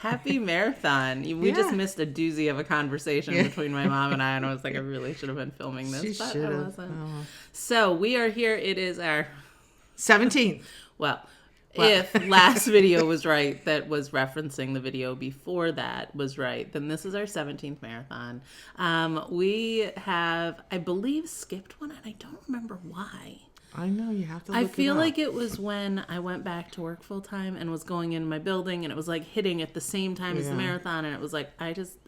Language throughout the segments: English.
Happy marathon. We just missed a doozy of a conversation between my mom and I was like, I really should have been filming this, but I wasn't. Oh. So we are here. It is our 17th. Well, if last video was right, that was referencing the video before that was right, then this is our 17th marathon. We have, I believe, skipped one, and I don't remember why. I know, you have to look it up. I feel like it was when I went back to work full time and was going in my building, and it was like hitting at the same time as the marathon, and it was like,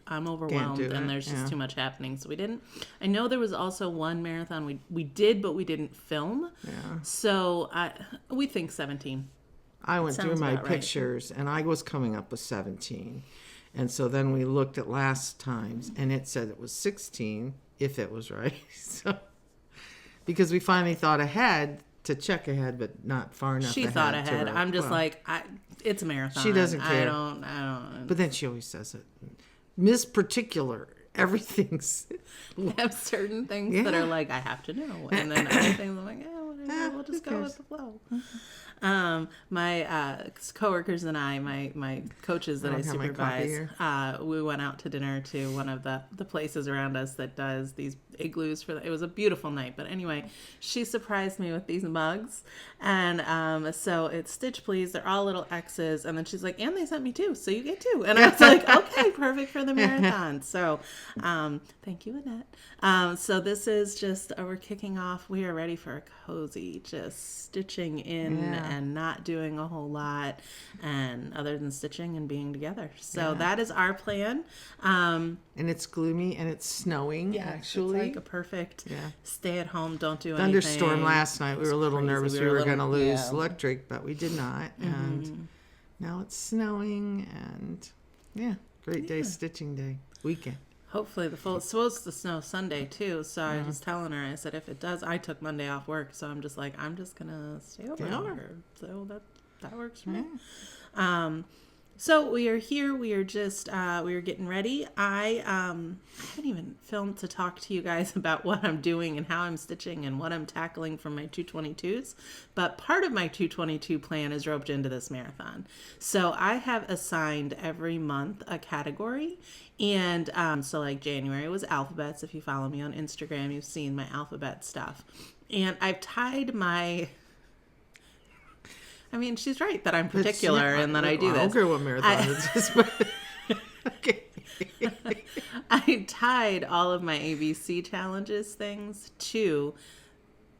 I'm overwhelmed and there's just too much happening, so we didn't. I know there was also one marathon we did, but we didn't film. Yeah. So we think 17. I went through my pictures, and I was coming up with 17. And so then we looked at last time's, and it said it was 16, if it was right. So, because we finally thought ahead to check ahead, but not far enough ahead. She thought ahead. I'm just it's a marathon. She doesn't care. I don't. But then she always says it. Miss Particular. Everything's... We have certain things that are like, I have to know. And then other things I'm like, we'll just go with the flow. My coworkers and I, my coaches that I supervise, we went out to dinner to one of the places around us that does these igloos it was a beautiful night. But anyway, she surprised me with these mugs, and so it's Stitch Please. They're all little X's, and then she's like, and they sent me two, so you get two. And I was like, okay, perfect for the marathon. So thank you, Annette. So this is just we're kicking off. We are ready for a cozy, just stitching in and not doing a whole lot, and other than stitching and being together. So that is our plan. And it's gloomy and it's snowing. Actually, it's like a perfect stay at home, don't do thunderstorm anything. Last night. We were a little nervous we were going to lose electric, but we did not. And now it's snowing, and great day, stitching day, weekend. Hopefully it's supposed to snow Sunday too, so I was telling her, I said, if it does, I took Monday off work, so I'm just like, I'm just gonna stay over longer. So that works for me. So we are here. We are just we are getting ready. I haven't even filmed to talk to you guys about what I'm doing and how I'm stitching and what I'm tackling from my 222s. But part of my 222 plan is roped into this marathon. So I have assigned every month a category. And so like January was alphabets. If you follow me on Instagram, you've seen my alphabet stuff. And I've tied my... I mean, she's right that I'm particular and that I do this. I don't care what marathon it is. Okay. I tied all of my ABC challenges things to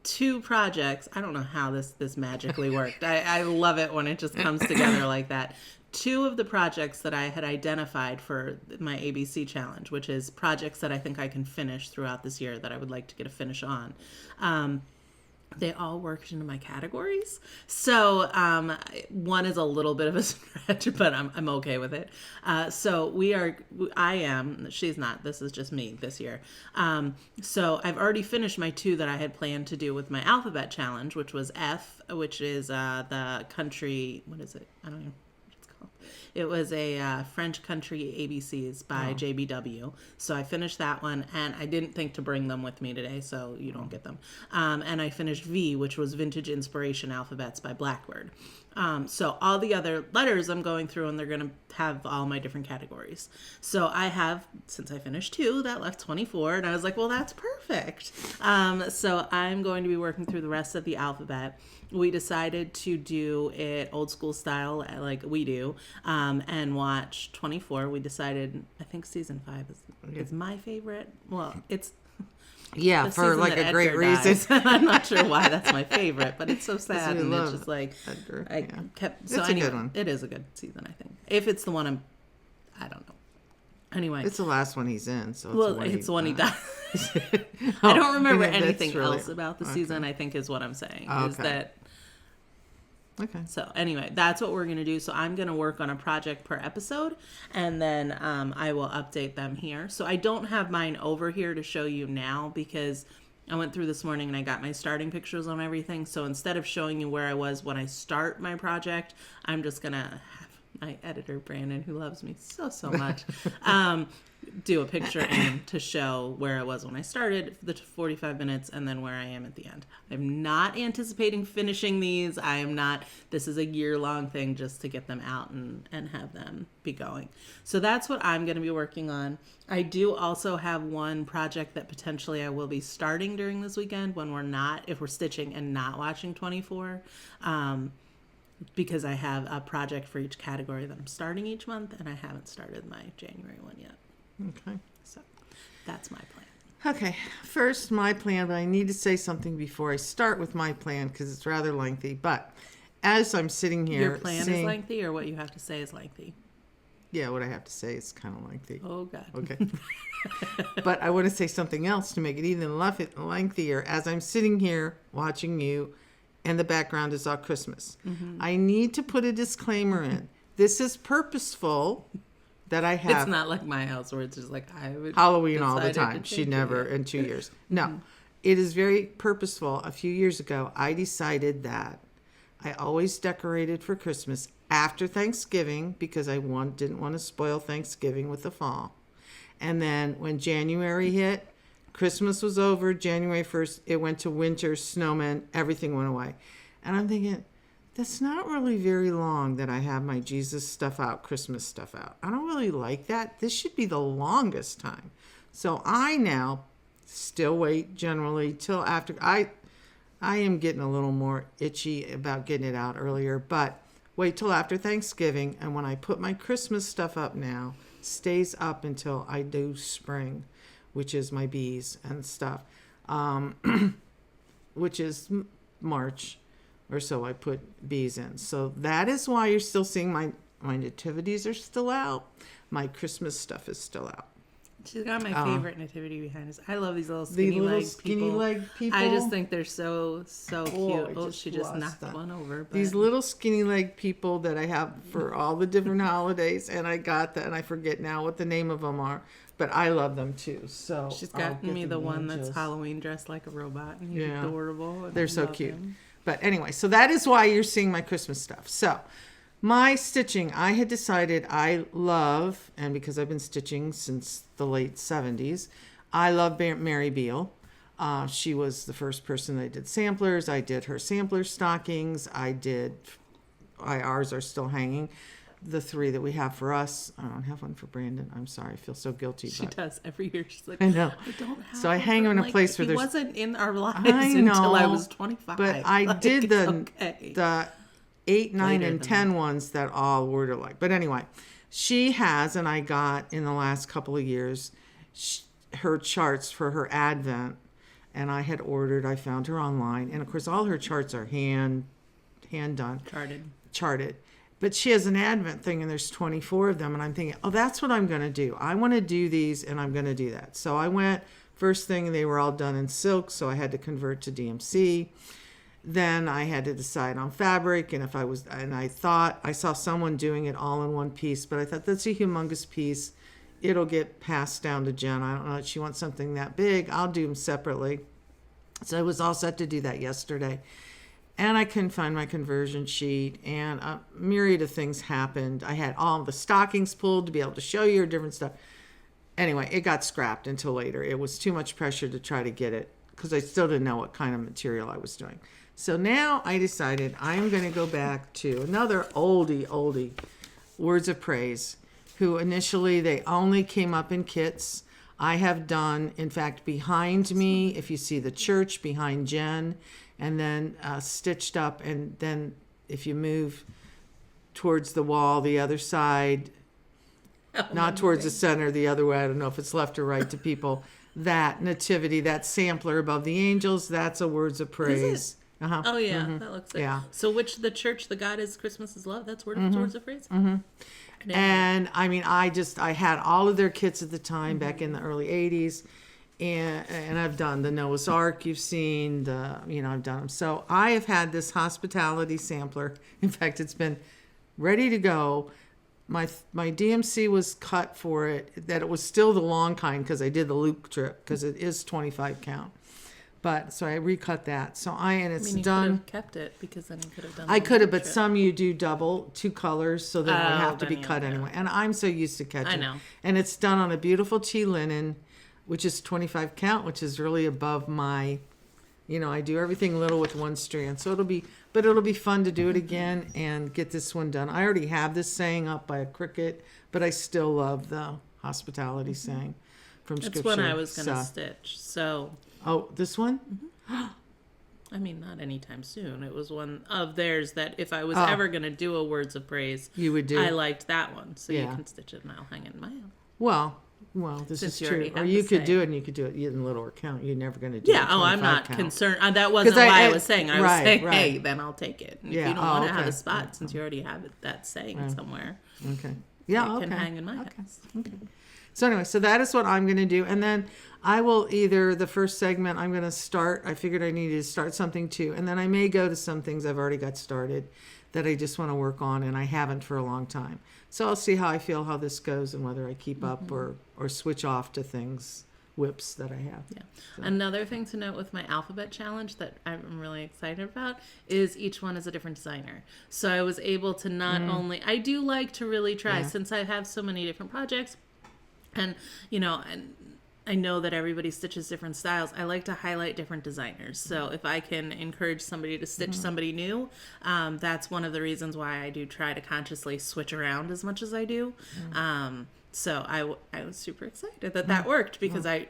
2 projects. I don't know how this magically worked. I love it when it just comes together like that. 2 of the projects that I had identified for my ABC challenge, which is projects that I think I can finish throughout this year that I would like to get a finish on. They all worked into my categories. So one is a little bit of a stretch, but I'm okay with it. She's not, this is just me this year. So I've already finished my 2 that I had planned to do with my alphabet challenge, which was F, which is the country, what is it? I don't know. It was a French country ABCs by JBW. So I finished that one, and I didn't think to bring them with me today, so you don't get them. And I finished V, which was Vintage Inspiration Alphabets by Blackbird. So all the other letters I'm going through, and they're going to have all my different categories. So I have, since I finished 2, that left 24, and I was like, well, that's perfect. So I'm going to be working through the rest of the alphabet. We decided to do it old school style, like we do, and watch 24. We decided, I think season 5 is my favorite. Well, it's for like a great reason. I'm not sure why that's my favorite, but it's so sad, and it's just like Edgar. kept. So it's anyway, a good one. It is a good season, I think. If it's the one I don't know. Anyway, it's the last one he's in, so it's the one he dies. I don't remember anything else about the season. I think is what I'm saying. Is that. Okay. So anyway, that's what we're going to do. So I'm going to work on a project per episode, and then I will update them here. So I don't have mine over here to show you now because I went through this morning and I got my starting pictures on everything. So instead of showing you where I was when I start my project, I'm just going to have my editor, Brandon, who loves me so much, do a picture in to show where I was when I started, the 45 minutes, and then where I am at the end. I'm not anticipating finishing these. I am not. This is a year-long thing just to get them out and have them be going. So that's what I'm going to be working on. I do also have one project that potentially I will be starting during this weekend when if we're stitching and not watching 24. Because I have a project for each category that I'm starting each month, and I haven't started my January one yet. Okay. So that's my plan. Okay. First, my plan, but I need to say something before I start with my plan because it's rather lengthy. But as I'm sitting here... Your plan is lengthy, or what you have to say is lengthy? Yeah, what I have to say is kind of lengthy. Oh, God. Okay. But I want to say something else to make it even lengthier. As I'm sitting here watching you, and the background is all Christmas. Mm-hmm. I need to put a disclaimer in. This is purposeful that I have. It's not like my house where it's just like Halloween all the time. She never in 2 years. No, mm-hmm. It is very purposeful. A few years ago, I decided that I always decorated for Christmas after Thanksgiving because I didn't want to spoil Thanksgiving with the fall. And then when January hit, Christmas was over, January 1st, it went to winter, snowmen, everything went away. And I'm thinking, that's not really very long that I have my Jesus stuff out, Christmas stuff out. I don't really like that. This should be the longest time. So I now still wait generally till after. I am getting a little more itchy about getting it out earlier, but wait till after Thanksgiving. And when I put my Christmas stuff up now, stays up until I do spring, which is my bees and stuff, which is March or so I put bees in. So that is why you're still seeing my nativities are still out. My Christmas stuff is still out. She's got my favorite nativity behind us. I love these little skinny leg people. I just think they're so cute. Oh, she just knocked one over. But... These little skinny leg people that I have for all the different holidays, and I got that, and I forget now what the name of them are. But I love them too. So she's got me the one that's Halloween dressed like a robot, and he's adorable. And they're so cute. But anyway, so that is why you're seeing my Christmas stuff. So my stitching, I had decided I love, and because I've been stitching since the late 70s, I love Mary Beale. She was the first person that did samplers. I did her sampler stockings. Ours are still hanging. The 3 that we have for us. I don't have one for Brandon. I'm sorry. I feel so guilty. She does every year. She's like, I know. I don't have so I hang them in a place where he there's... wasn't in our lives until I was 25. But I did the 8, 9, and 10 ones that all were like. But anyway, she has, and I got in the last couple of years, her charts for her Advent. And I had ordered, I found her online. And of course, all her charts are hand done. Charted. But she has an Advent thing, and there's 24 of them. And I'm thinking, oh, that's what I'm going to do. I want to do these, and I'm going to do that. So I went, first thing, they were all done in silk, so I had to convert to DMC. Then I had to decide on fabric, and I thought, I saw someone doing it all in one piece, but I thought, that's a humongous piece. It'll get passed down to Jen. I don't know if she wants something that big. I'll do them separately. So I was all set to do that yesterday. And I couldn't find my conversion sheet, and a myriad of things happened. I had all the stockings pulled to be able to show you different stuff. Anyway, it got scrapped until later. It was too much pressure to try to get it because I still didn't know what kind of material I was doing. So now I decided I'm going to go back to another oldie, Words of Praise, who initially they only came up in kits. I have done, in fact, behind me, if you see the church behind Jen, and then stitched up, and then if you move towards the wall, the other side, not towards the center, the other way, I don't know if it's left or right to people, that nativity, that sampler above the angels, that's a Words of Praise. Is it? Uh-huh. Oh, yeah, that looks like. Yeah. So the church, the God is Christmas is love, that's Words of Praise? Mm-hmm. And I mean, I had all of their kits at the time, back in the early 80s. And I've done the Noah's Ark, you've seen I've done them. So I have had this hospitality sampler. In fact, it's been ready to go. My DMC was cut for it, that it was still the long kind because I did the loop trip because it is 25 count. But so I recut that. So and it's you done. could have kept it because then you could have done. I the could have, but strip. some you do double 2 colors, so then it would have to be then cut yeah. anyway. And I'm so used to catching. I know. And it's done on a beautiful tea linen, which is 25 count, which is really above my. I do everything little with 1 strand. So it'll be fun to do it again and get this one done. I already have this saying up by a Cricut, but I still love the hospitality saying from Scripture. It's one I was going to stitch. So. Oh, this one? I mean, not anytime soon. It was one of theirs that if I was ever going to do a words of praise, you would do. I liked that one. So you can stitch it and I'll hang it in my house. Well, this Since is true. Or you could do it, and you could do it in little account. You're never going to do it. Yeah, I'm not count. concerned. That wasn't why I was saying. I was saying, hey, then I'll take it. And if you don't want to have a spot, since you already have that saying somewhere, okay. Yeah, it can hang in my house. Okay. So anyway, so that is what I'm going to do. And then I will the first segment, I'm going to start. I figured I needed to start something too. And then I may go to some things I've already got started that I just want to work on, and I haven't for a long time. So I'll see how I feel, how this goes, and whether I keep up or switch off to whips that I have. Yeah. So. Another thing to note with my alphabet challenge that I'm really excited about is each one is a different designer. So I was able to not only, I do like to really try since I have so many different projects, and and I know that everybody stitches different styles. I like to highlight different designers. So if I can encourage somebody to stitch somebody new, that's one of the reasons why I do try to consciously switch around as much as I do. So I was super excited that worked because I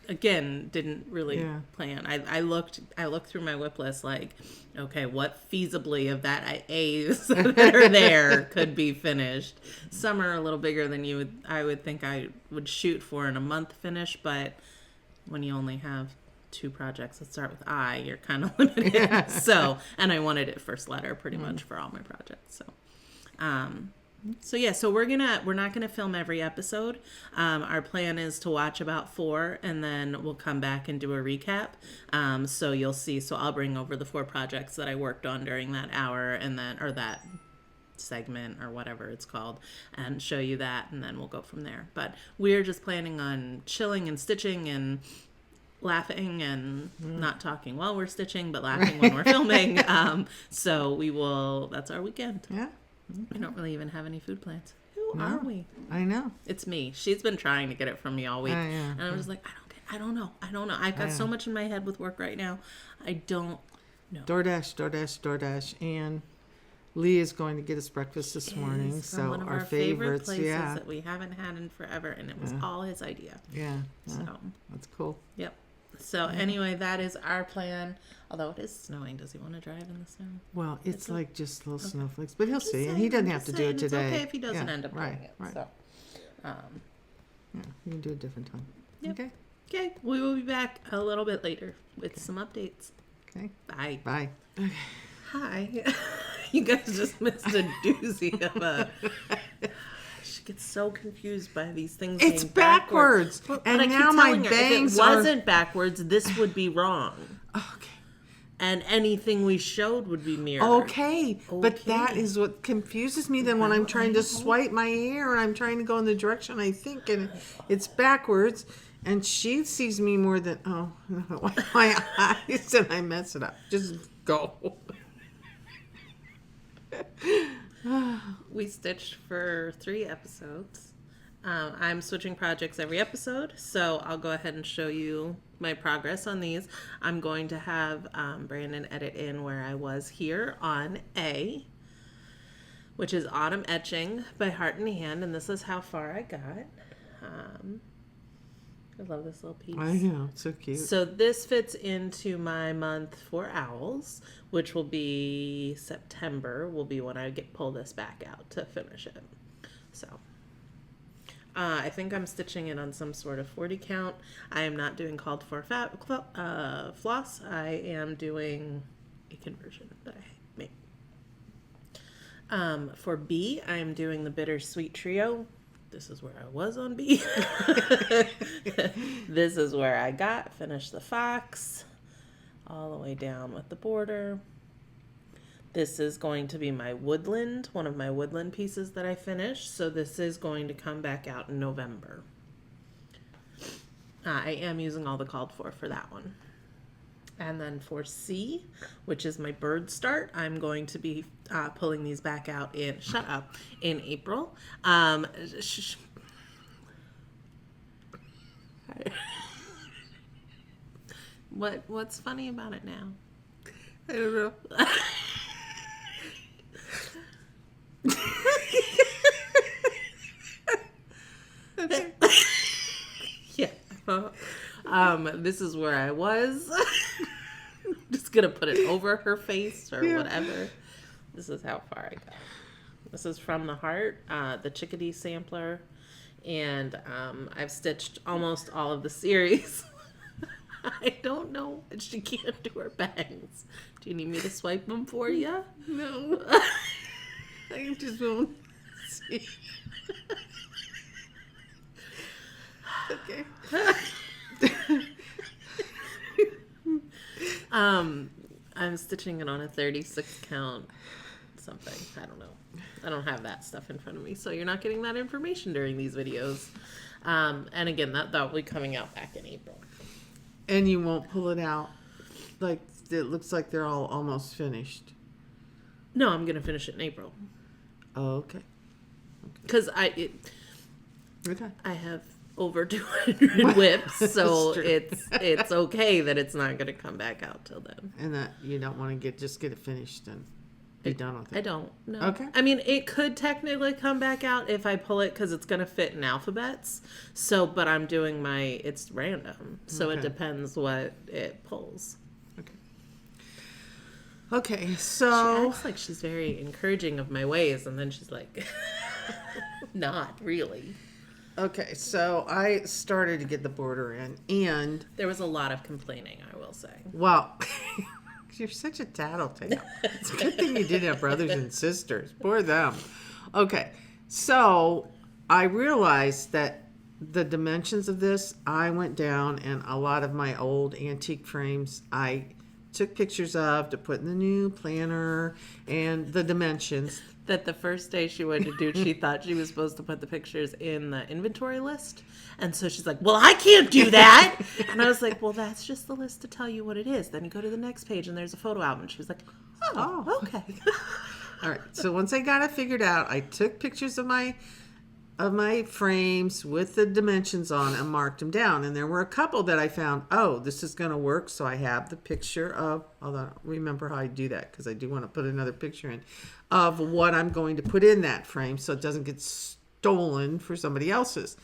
again didn't really plan. I looked through my whip list like, okay, what feasibly of that A's that are there could be finished. Some are a little bigger than I would think I would shoot for in a month finish, but when you only have 2 projects that start with I, you're kind of limited. Yeah. So, and I wanted it first letter pretty much for all my projects. So we're not gonna film every episode. Our plan is to watch about 4, and then we'll come back and do a recap. So you'll see. So I'll bring over the 4 projects that I worked on during that hour, and then or that segment or whatever it's called, and show you that, and then we'll go from there. But we're just planning on chilling and stitching and laughing and not talking while we're stitching, but laughing when we're filming. So we will. That's our weekend. Yeah. We don't really even have any food plans. Who are we? I know. It's me. She's been trying to get it from me all week. And I was like, I don't know. I've got so much in my head with work right now. I don't know. DoorDash. And Lee is going to get us breakfast this morning. So one of our favorite places that we haven't had in forever. And it was all his idea. Yeah. So that's cool. Yep. So anyway, that is our plan. Although it is snowing, does he want to drive in the snow? Well, it's like just little snowflakes, but he'll see, and he doesn't have to do it today. It's okay if he doesn't end up doing it. Right. So, yeah, you can do it a different time. Yep. Okay. We will be back a little bit later with some updates. Okay. Bye. Bye. Okay. Hi. You guys just missed a doozy of a. She gets so confused by these things. It's backwards. And now my bangs are. If it wasn't backwards, this would be wrong. Okay. And anything we showed would be mirrored. Okay. But that is what confuses me then when I'm trying to swipe my hair and I'm trying to go in the direction I think and it's backwards and she sees me more than, oh, no, my eyes and I mess it up. Just go. We stitched for 3 episodes. I'm switching projects every episode, so I'll go ahead and show you my progress on these. I'm going to have Brandon edit in where I was here on A, which is Autumn Etching by Heart and Hand, and this is how far I got. I love this little piece. I know, it's so cute. So this fits into my month for owls, which will be September, will be when I pull this back out to finish it. So I think I'm stitching it on some sort of 40 count. I am not doing called for floss. I am doing a conversion that I made. For B, I am doing the Bittersweet Trio. This is where I was on B. This is where I finished the fox all the way down with the border. This is going to be my woodland, one of my woodland pieces that I finished. So this is going to come back out in November. I am using all the called for that one. And then for C, which is my bird start, I'm going to be pulling these back out in April. What's funny about it now? I don't know. Yeah. This is where I was. Just gonna put it over her face or whatever. This is how far I got. This is from the heart, the chickadee sampler, and I've stitched almost all of the series. I don't know what she can't do her bangs. Do you need me to swipe them for you? No. I just won't see. Okay. I'm stitching it on a 36 count something. I don't know. I don't have that stuff in front of me, so you're not getting that information during these videos. And again, that will be coming out back in April. And you won't pull it out? Like, it looks like they're all almost finished. No, I'm going to finish it in April. Oh, okay. Because Okay. I have over 200 whips, so it's okay that it's not going to come back out till then. And that you don't want to get it finished and be done with it. I don't know. Okay. I mean, it could technically come back out if I pull it because it's going to fit in alphabets. So, but I'm doing it's random, so it depends what it pulls. Okay, She so acts like she's very encouraging of my ways, and then she's like, not really. Okay, so I started to get the border in, and There was a lot of complaining, I will say. well, you're such a tattletale. It's a good thing you didn't have brothers and sisters. Poor them. Okay, so I realized that the dimensions of this, I went down, and a lot of my old antique frames, I took pictures of to put in the new planner and the dimensions. That the first day she went to do it, she thought she was supposed to put the pictures in the inventory list. And so she's like, well, I can't do that. And I was like, well, that's just the list to tell you what it is. Then you go to the next page and there's a photo album. She was like, oh. Okay. All right. So once I got it figured out, I took pictures of my frames with the dimensions on and marked them down. And there were a couple that I found, this is going to work. So I have the picture of, although I don't remember how I do that because I do want to put another picture in, of what I'm going to put in that frame so it doesn't get stolen for somebody else's.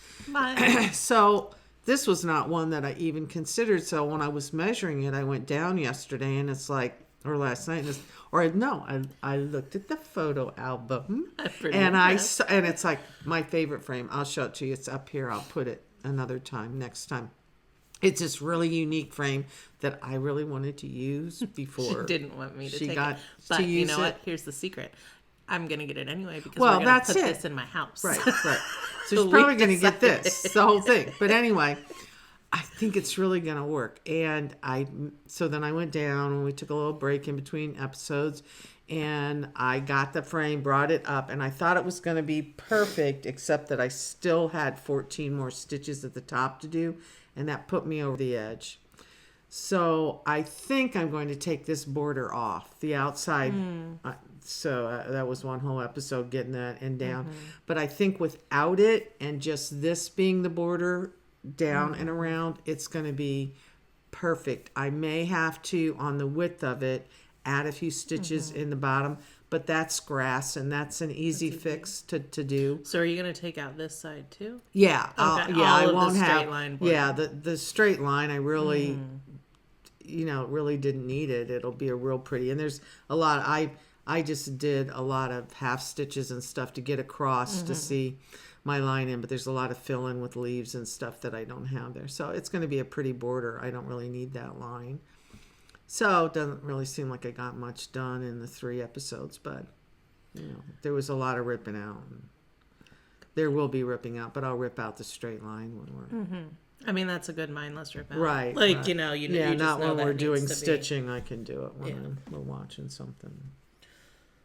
So this was not one that I even considered. So when I was measuring it, I went down yesterday and it's like, or last night, I looked at the photo album and and it's like my favorite frame. I'll show it to you. It's up here. I'll put it another time, next time. It's this really unique frame that I really wanted to use before. She didn't want me to take it. But to use you know what? Here's the secret. I'm going to get it anyway because we're going to put this in my house. Right. So she's probably going to get this, the whole thing. But anyway, I think it's really going to work. And so then I went down and we took a little break in between episodes and I got the frame, brought it up, and I thought it was going to be perfect, except that I still had 14 more stitches at the top to do, and that put me over the edge. So I think I'm going to take this border off the outside. So that was one whole episode getting that and down. But I think without it and just this being the border down and around, it's going to be perfect. I may have to, on the width of it, add a few stitches in the bottom, but that's grass and that's an easy fix to do. So are you going to take out this side too? Yeah. Okay. I All won't of the straight have. line border. Yeah, the straight line I really really didn't need it. It'll be a real pretty. And there's a lot I just did a lot of half stitches and stuff to get across to see my line in, but there's a lot of fill in with leaves and stuff that I don't have there. So it's going to be a pretty border. I don't really need that line. So it doesn't really seem like I got much done in the 3 episodes, but there was a lot of ripping out. There will be ripping out, but I'll rip out the straight line when we're... I mean, that's a good mindless rip out. Right. Like, right. you just not know when that we're needs doing to be- stitching. I can do it when we're watching something.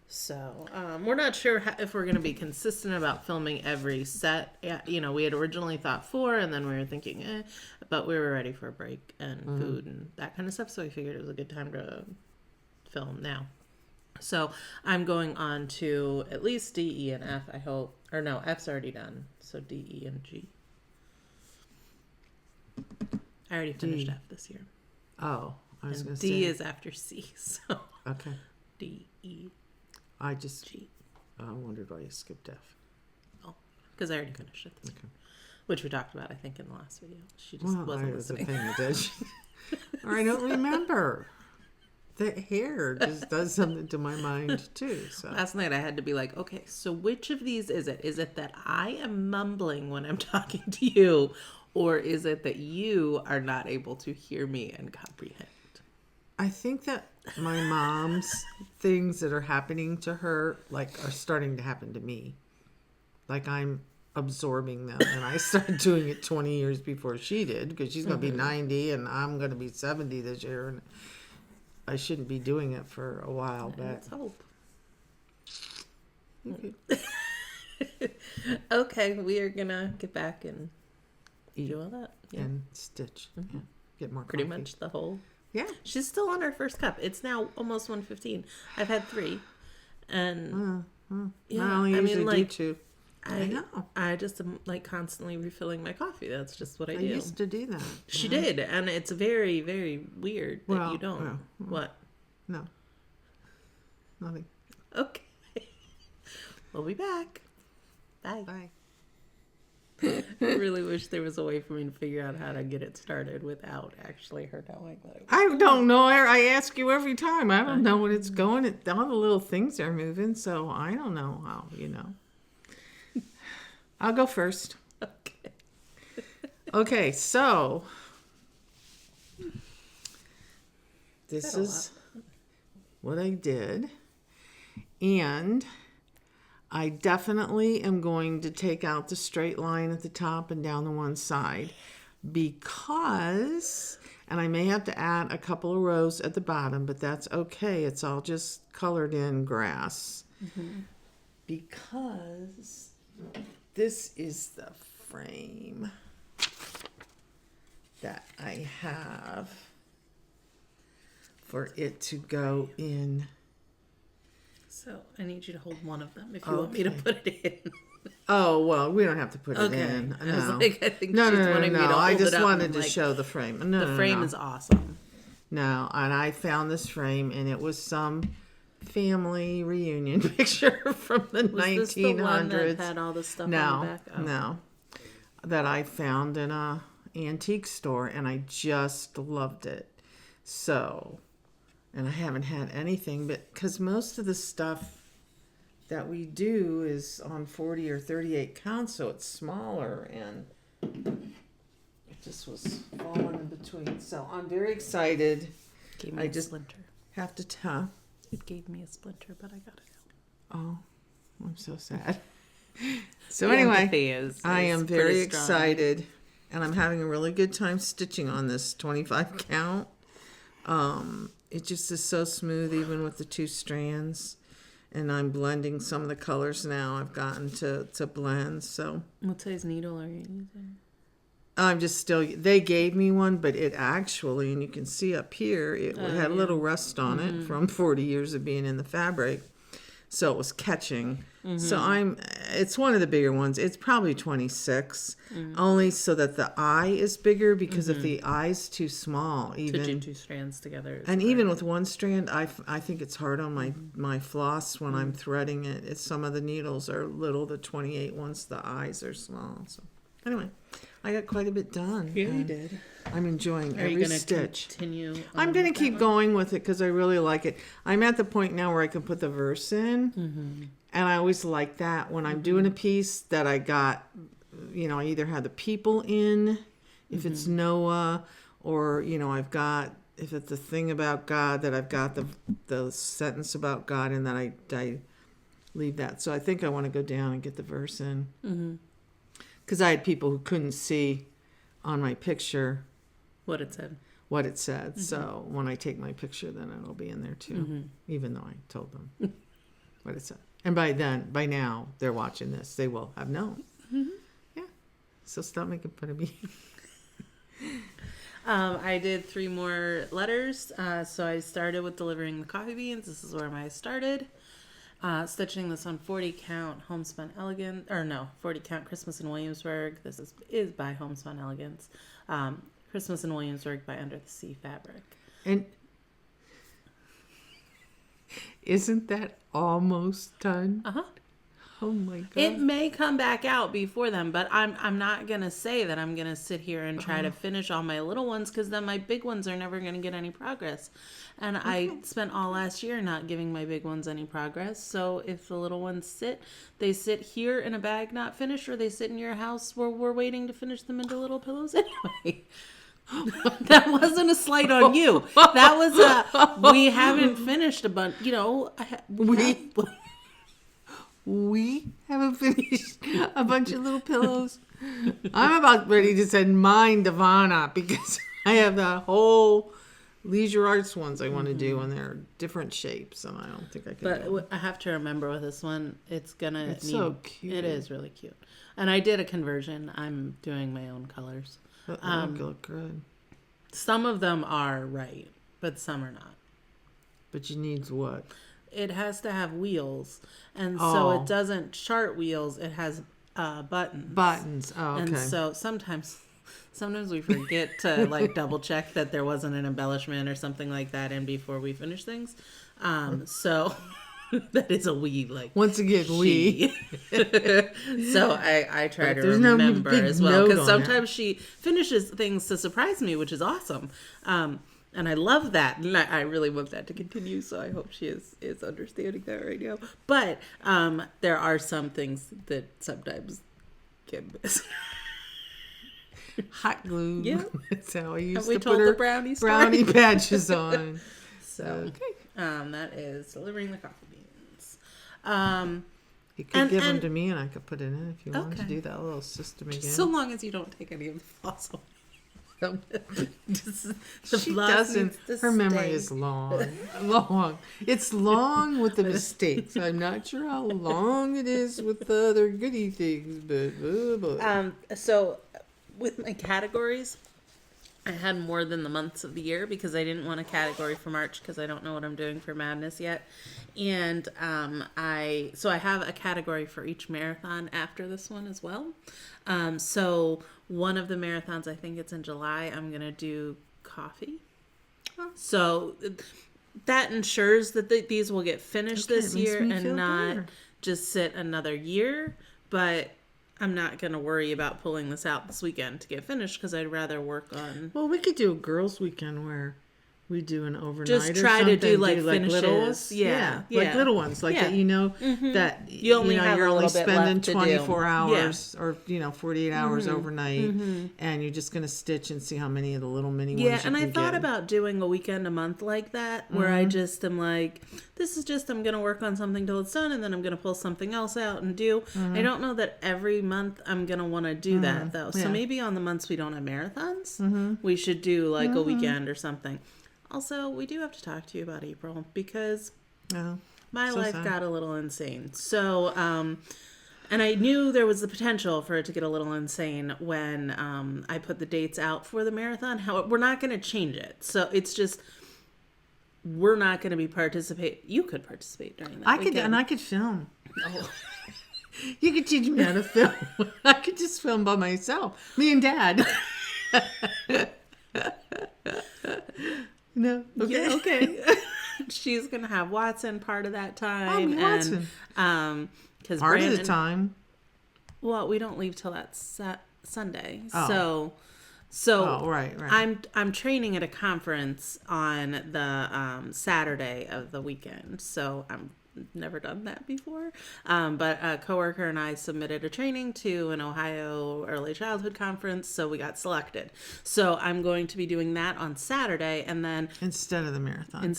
So we're not sure if we're going to be consistent about filming every set. Yeah, you know, we had originally thought 4, and then we were thinking, but we were ready for a break and food and that kind of stuff. So we figured it was a good time to film now. So I'm going on to at least D, E, and F, I hope. Or no, F's already done. So D, E, and G. I already finished F this year. Oh, I was going to say. D is after C, so. Okay. D, E, I just. G. I wondered why you skipped F. Oh, because I already finished it this year. Which we talked about, I think, in the last video. She just wasn't listening. Or I don't remember. The hair just does something to my mind, too. So. Last night I had to be like, okay, so which of these is it? Is it that I am mumbling when I'm talking to you? Or is it that you are not able to hear me and comprehend? I think that my mom's things that are happening to her, like, are starting to happen to me. Like, I'm absorbing them. And I started doing it 20 years before she did, because she's going to be 90 and I'm going to be 70 this year. And I shouldn't be doing it for a while, but let's hope. Okay. Okay, we are gonna get back and do all that. Yeah. And stitch. Yeah. Get more Pretty coffee. much the whole. Yeah. She's still on her first cup. It's now almost 1:15. I've had 3, and I only usually do 2. I know. I just am like constantly refilling my coffee. That's just what I do. I used to do that. She did, and it's very, very weird that you don't. What? No. Nothing. Okay. We'll be back. Bye. Bye. I really wish there was a way for me to figure out how to get it started without actually her knowing that. I don't know. I ask you every time. I don't know when it's going. All the little things are moving, so I don't know how, I'll go first. Okay. Okay, so this is what I did. And I definitely am going to take out the straight line at the top and down the one side because, and I may have to add a couple of rows at the bottom, but that's okay. It's all just colored in grass. Mm-hmm. Because this is the frame that I have for it to go in. So I need you to hold one of them if you want me to put it in. Oh, well, we don't have to put it in. No. I was like, I think no, she's wanting me to hold I just it up wanted and, to show the frame. No, the frame is awesome. No, and I found this frame, and it was some family reunion picture from the 1900s. Was this the one that had all the stuff on the back? Oh. No, that I found in a antique store, and I just loved it. So, and I haven't had anything, but because most of the stuff that we do is on 40 or 38 count, so it's smaller, and it just was falling in between. So I'm very excited. Gave me a splinter. Have to tell. It gave me a splinter, but I got it out. Oh, I'm so sad. So anyway, I am very excited, and I'm having a really good time stitching on this 25 count. It just is so smooth, even with the 2 strands. And I'm blending some of the colors now. I've gotten to blend. So what size needle are you using? I'm just still. They gave me one, but it actually, and you can see up here, it had a little rust on it from 40 years of being in the fabric. So it was catching. Mm-hmm. So it's one of the bigger ones. It's probably 26, only so that the eye is bigger, because if the eye's too small, even to do 2 strands together. And even with one strand, I think it's hard on my floss when I'm threading it. It's some of the needles are little, the 28 ones, the eyes are small. So anyway, I got quite a bit done. Yeah, you did. I'm enjoying every stitch. Continue. I'm going to keep going with it because I really like it. I'm at the point now where I can put the verse in, and I always like that when I'm doing a piece that I got. I either have the people in, if it's Noah, or I've got, if it's a thing about God, that I've got the sentence about God, and that I leave that. So I think I want to go down and get the verse in, because I had people who couldn't see on my picture what it said. So when I take my picture, then it'll be in there too, even though I told them what it's at. And by now, they're watching this. They will have known. Mm-hmm. Yeah. So stop making fun of me. I did 3 more letters. So I started with delivering the coffee beans. This is where I started. Stitching this on 40 count Homespun Elegance, 40 count Christmas in Williamsburg. This is by Homespun Elegance. Christmas in Williamsburg by Under the Sea Fabric. And isn't that almost done? Uh-huh. Oh my God. It may come back out before then, but I'm not going to say that I'm going to sit here and try to finish all my little ones, because then my big ones are never going to get any progress. And I spent all last year not giving my big ones any progress. So if the little ones they sit here in a bag not finished, or they sit in your house where we're waiting to finish them into little pillows anyway. That wasn't a slight on you. That was we haven't finished a bunch. We haven't finished a bunch of little pillows. I'm about ready to send mine to Vanna, because I have that whole leisure arts ones I want to do, and they're different shapes, and I don't think I can do them. I have to remember with this one, it's so cute. It is really cute. And I did a conversion. I'm doing my own colors. That look good. Some of them are right, but some are not. But you need what? It has to have wheels, and so it doesn't chart wheels. It has buttons. Buttons. Oh, okay. And so sometimes we forget to double check that there wasn't an embellishment or something like that in before we finish things. So that is a we once again we. So I try to remember as well, because sometimes she finishes things to surprise me, which is awesome. And I love that. And I really want that to continue. So I hope she is understanding that right now. But there are some things that sometimes get missed. Hot glue. Yeah. That's how I used to put her brownie patches on. So, okay. That is delivering the coffee beans. You could give them to me, and I could put it in if you wanted to do that little system again. So long as you don't take any of the floss away. She doesn't. Her memory is long. It's long with the mistakes. I'm not sure how long it is with the other goody things, but. So, with my categories, I had more than the months of the year, because I didn't want a category for March, because I don't know what I'm doing for Madness yet. And I have a category for each marathon after this one as well. So one of the marathons, I think it's in July, I'm going to do coffee. Oh. So that ensures that these will get finished this year and not better. Just sit another year. But I'm not going to worry about pulling this out this weekend to get finished, because I'd rather work on... Well, we could do a girls' weekend where we do an overnight just try to do finishes. Little ones. Yeah. Like little ones. Like that, that you're only spending 24 hours or, 48 hours overnight, and you're just going to stitch and see how many of the little mini ones you can I thought about doing a weekend a month like that, where I just am like, this is just, I'm going to work on something till it's done, and then I'm going to pull something else out and do. I don't know that every month I'm going to want to do that, though. So maybe on the months we don't have marathons, we should do a weekend or something. Also, we do have to talk to you about April, because my life got a little insane. So, and I knew there was the potential for it to get a little insane when I put the dates out for the marathon. However, we're not going to change it. So it's just, we're not going to be You could participate during that weekend. I could film. Oh. You could teach me how to film. I could just film by myself. Me and Dad. No. Okay. Yeah, okay. She's gonna have Watson part of that time. Watson. Because part of the time. Well, we don't leave till that Sunday. Oh. So right. I'm training at a conference on the Saturday of the weekend. So I'm never done that before. But a coworker and I submitted a training to an Ohio early childhood conference, so we got selected. So I'm going to be doing that on Saturday, and then instead of the marathon.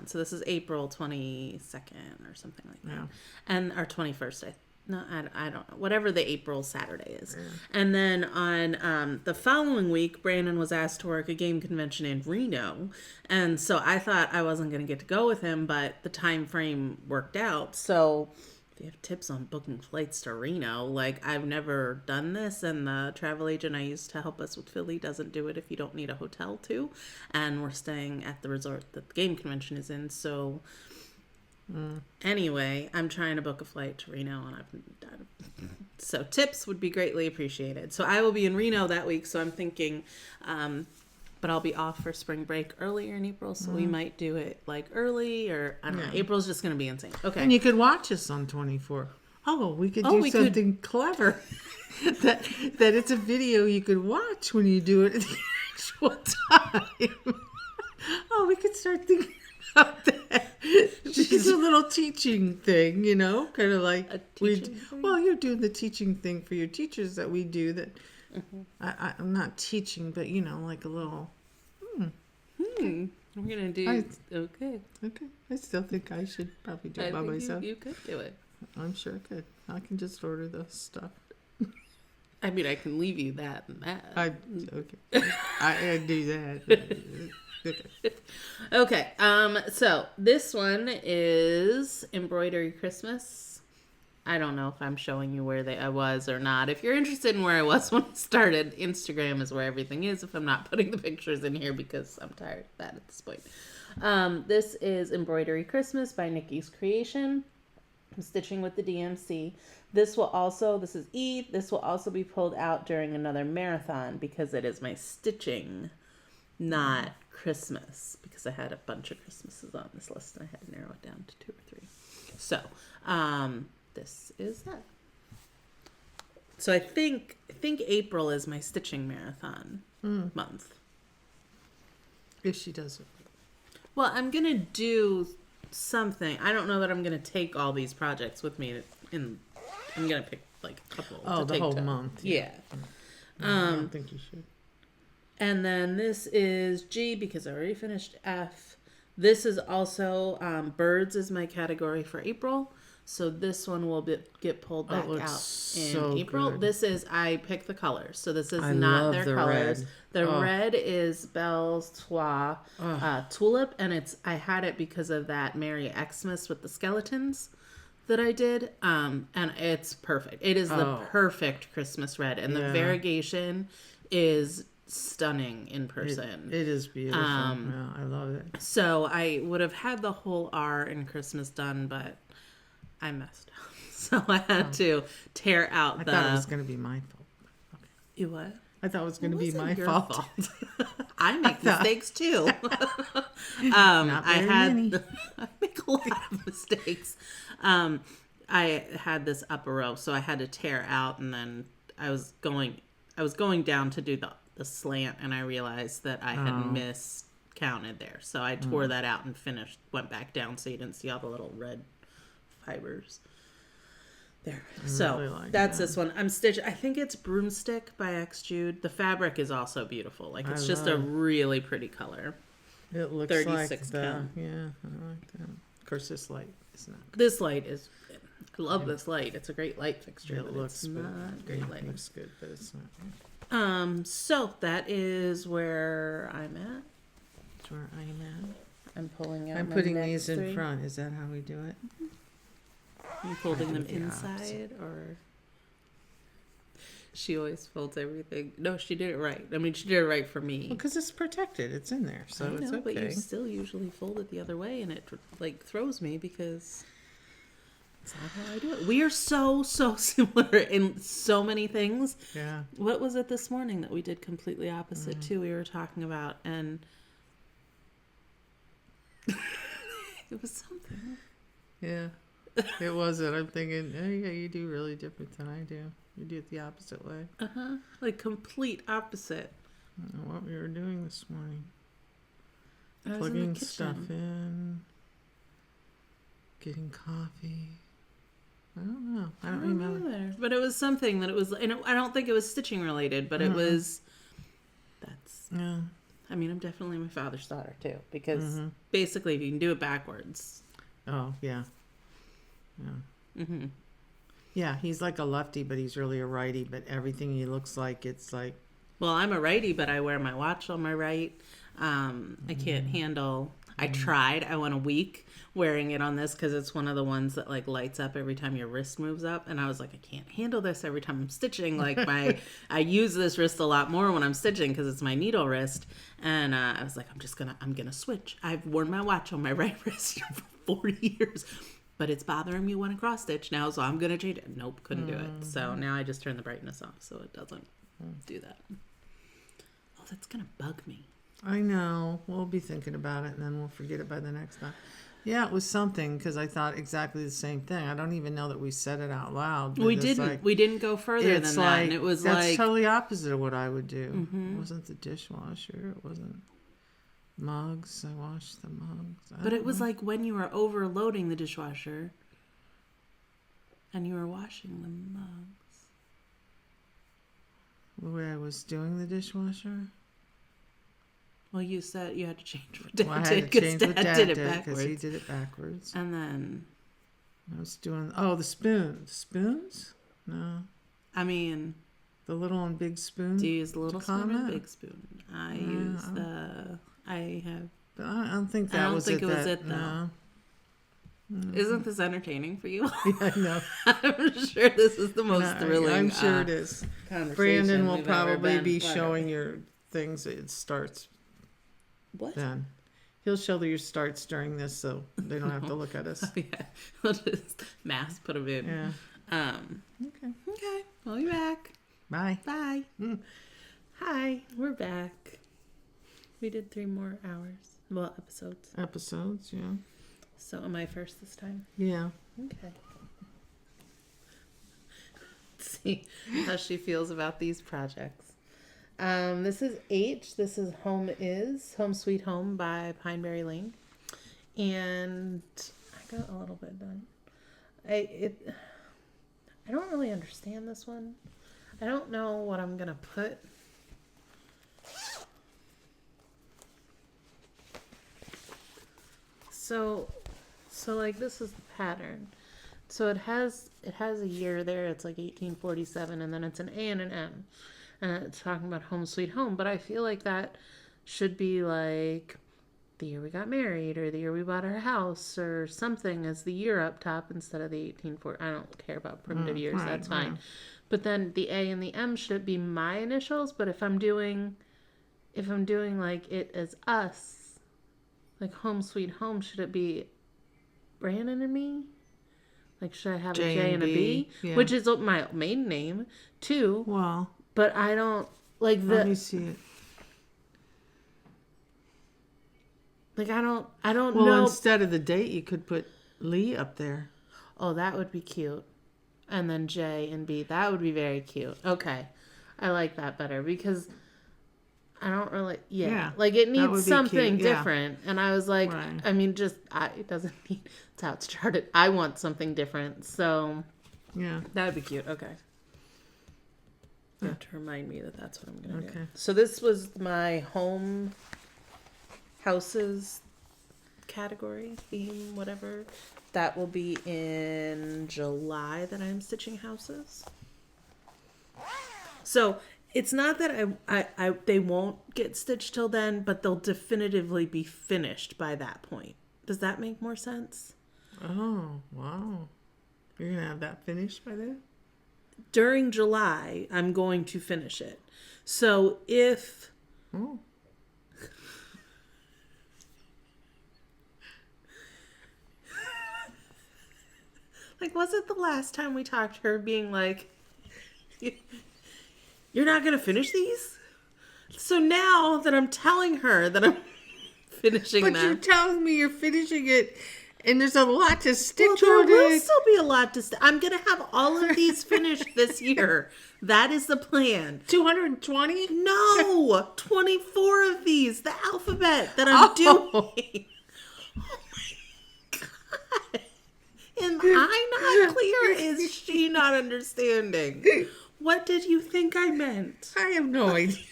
So this is April 22nd or something like that, and our 21st. No, I don't know. Whatever the April Saturday is. Yeah. And then on the following week, Brandon was asked to work a game convention in Reno. And so I thought I wasn't going to get to go with him, but the time frame worked out. So if you have tips on booking flights to Reno, like I've never done this, and the travel agent I used to help us with Philly doesn't do it if you don't need a hotel to. And we're staying at the resort that the game convention is in. So... Anyway, I'm trying to book a flight to Reno, and so tips would be greatly appreciated. So I will be in Reno that week, so I'm thinking, but I'll be off for spring break earlier in April, so we might do it like early, or I don't know. April's just going to be insane. Okay. And you could watch us on 24. Oh, we could do something clever. that it's a video you could watch when you do it at the actual time. Oh, we could start thinking about that. It's a little teaching thing, kind of like you're doing the teaching thing for your teachers that we do. That I'm not teaching, but like a little. We're gonna do okay. I still think I should probably do it by myself. You could do it. I'm sure I could. I can just order the stuff. I mean, I can leave you that and that. I do that. Okay. So this one is Embroidery Christmas. I don't know if I'm showing you where I was or not. If you're interested in where I was when I started, Instagram is where everything is. If I'm not putting the pictures in here because I'm tired of that at this point. This is Embroidery Christmas by Nikki's Creation. I'm stitching with the DMC. This is E. This will also be pulled out during another marathon because it is my stitching, not Christmas, because I had a bunch of Christmases on this list and I had to narrow it down to 2 or 3. So, this is that. So I think April is my stitching marathon month. If she does it. Well, I'm going to do something. I don't know that I'm going to take all these projects with me I'm going to pick like a couple. Oh, the whole month. Yeah. I don't think you should. And then this is G because I already finished F. This is also birds is my category for April. So this one will get pulled back out in April. Good. This is, I picked the colors. So this is not their colors. Red. The red is Belle Soie Tulip. And I had it because of that Merry Xmas with the skeletons that I did. And it's perfect. It is the perfect Christmas red. And the variegation is stunning in person. It is beautiful. I love it. So I would have had the whole R in Christmas done, but I messed up. So I had to tear out I thought it was going to be my fault. Okay. You what? I thought it was going to be my fault. I make mistakes too. I make a lot of mistakes. I had this upper row, so I had to tear out, and then I was going down to do the slant, and I realized that I had miscounted there. So I tore that out and went back down so you didn't see all the little red fibers there. So really that's this one. I'm stitching. I think it's Broomstick by X Jude. The fabric is also beautiful. Like it's just a really pretty color. It looks 36 like count. Yeah, I like that. Of course, this light is not good. This light is. I love this light. It's a great light fixture. It looks not great light. It looks good, but it's not. So that is where I'm at. That's where I'm at. I'm pulling out. I'm putting these in front. Is that how we do it? You folding them inside, or she always folds everything? No, she did it right. I mean, she did it right for me. Well, because it's protected. It's in there, so it's okay. But you still usually fold it the other way, and it like throws me because that's not how I do it. We are so similar in so many things. Yeah. What was it this morning that we did completely opposite too? We were talking about, and it was something. Yeah. It wasn't. I'm thinking, oh yeah, you do really different than I do. You do it the opposite way. Like complete opposite. I don't know what we were doing this morning. Plugging stuff in. Getting coffee. I don't know. I don't remember. Either. But it was something that it was, and I don't think it was stitching related, but it was, yeah. I mean, I'm definitely my father's daughter too, because basically if you can do it backwards. Oh, yeah. Yeah. Yeah, he's like a lefty, but he's really a righty. But everything he looks like, it's like. Well, I'm a righty, but I wear my watch on my right. I can't handle. I tried. I went a week wearing it on this because it's one of the ones that like lights up every time your wrist moves up, and I was like, I can't handle this every time I'm stitching. Like I use this wrist a lot more when I'm stitching because it's my needle wrist, and I was like, I'm gonna switch. I've worn my watch on my right wrist for 40 years. But it's bothering me when I cross stitch now, so I'm gonna change it. Nope, couldn't do it. So now I just turn the brightness off so it doesn't do that. Oh, that's gonna bug me. I know. We'll be thinking about it, and then we'll forget it by the next time. Yeah, it was something because I thought exactly the same thing. I don't even know that we said it out loud. We didn't. Like, we didn't go further than that. And it was that's like totally opposite of what I would do. It wasn't the dishwasher. It wasn't mugs. I washed the mugs. But it was like when you were overloading the dishwasher and you were washing the mugs. The way I was doing the dishwasher. Well, you said you had to change what Dad I did had to change what Dad did it did backwards. because he did it backwards. And then I was doing the spoons. Spoons? No, I mean, the little and big spoon. do you use the little spoon or comment? the big spoon? I use the. I have. But I don't think that I don't was think it. it was that, it, though. No. Isn't this entertaining for you? Yeah, I know. I'm sure this is the most thrilling. I'm sure it is. Brandon will probably be showing your things. It starts. What? Then he'll show your starts during this, so they don't have to look at us. Oh, yeah, we'll just put them in. Yeah. Okay. We'll be back. Bye. Bye. Hi, we're back. We did 3 more hours. Well, episodes. Episodes, yeah. So am I first this time? Yeah. Okay. Let's see how she feels about these projects. This is H. This is Home Sweet Home by Pineberry Lane. And I got a little bit done. I don't really understand this one. I don't know what I'm going to put. So like this is the pattern. So it has a year there. It's like 1847, and then it's an A and an M. And it's talking about Home Sweet Home, but I feel like that should be like the year we got married or the year we bought our house or something as the year up top instead of the 1840. I don't care about primitive years. Right, that's fine. yeah. But then the A and the M should be my initials. But if I'm doing like it as us, like Home Sweet Home, should it be Brandon and me? Like should I have a J and a B? Yeah. Which is my maiden name too. Well. But I don't like the. Let me see it. Like I don't Well, know. instead of the date, you could put Lee up there. Oh, that would be cute. And then J and B. That would be very cute. Okay. I like that better because I don't really. Yeah. Like it needs something different. And I was like, Right. I mean, it doesn't need. It's how it started. I want something different. So. Yeah. That would be cute. Okay. You have to remind me that that's what I'm going to do. Okay. So this was my home houses category, theme, whatever. That will be in July that I'm stitching houses. So it's not that they won't get stitched till then, but they'll definitively be finished by that point. Does that make more sense? Oh, wow. You're going to have that finished by then? During July, I'm going to finish it. So if... Oh. Like, was it the last time we talked, her being like, you're not going to finish these? So now that I'm telling her that I'm finishing But that. you're telling me you're finishing it, and there's a lot to stitch Well, on there will it. still be a lot to I'm going to have all of these finished this year. That is the plan. 220? No! 24 of these. The alphabet that I'm doing. Oh my God. Am I not clear? Is she not understanding? What did you think I meant? I have no idea.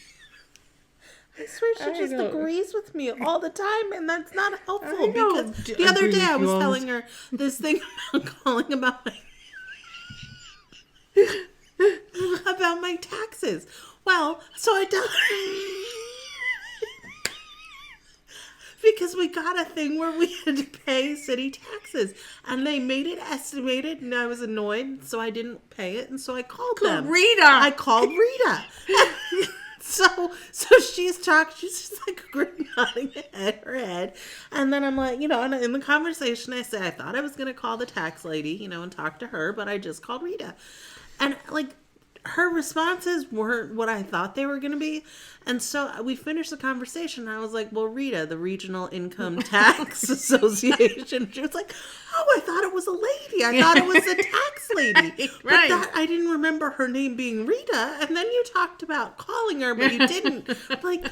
I swear she just agrees with me all the time, and that's not helpful. Because the other agree day I with was you all telling her this thing about calling about my... about my taxes. Well, so I tell because we got a thing where we had to pay city taxes, and they made it estimated, and I was annoyed, so I didn't pay it, and so I called them. Rita! I called Rita. So she's talking, she's just like nodding her head. And then I'm like, and in the conversation I said, I thought I was going to call the tax lady, and talk to her, but I just called Rita. And like, her responses weren't what I thought they were going to be. And so we finished the conversation, and I was like, well, Rita, the Regional Income Tax Association. She was like, oh, I thought it was a lady. I thought it was a tax lady. Right. But I didn't remember her name being Rita. And then you talked about calling her, but you didn't. Like,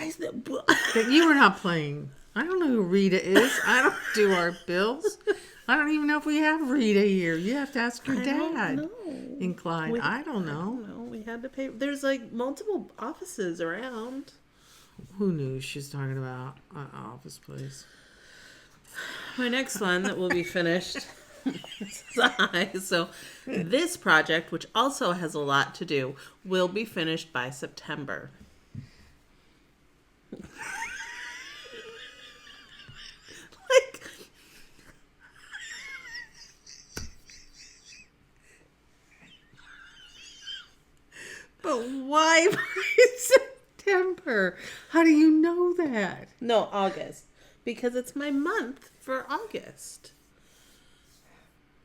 You were not playing. I don't know who Rita is. I don't do our bills. I don't even know if we have Rita here. You have to ask your dad. In Clyde. I don't know. We had to pay. There's like multiple offices around. Who knew she's talking about an office place? My next one that will be finished. So this project, which also has a lot to do, will be finished by September. Like, But why by September? How do you know that? no, August. Because it's my month for August.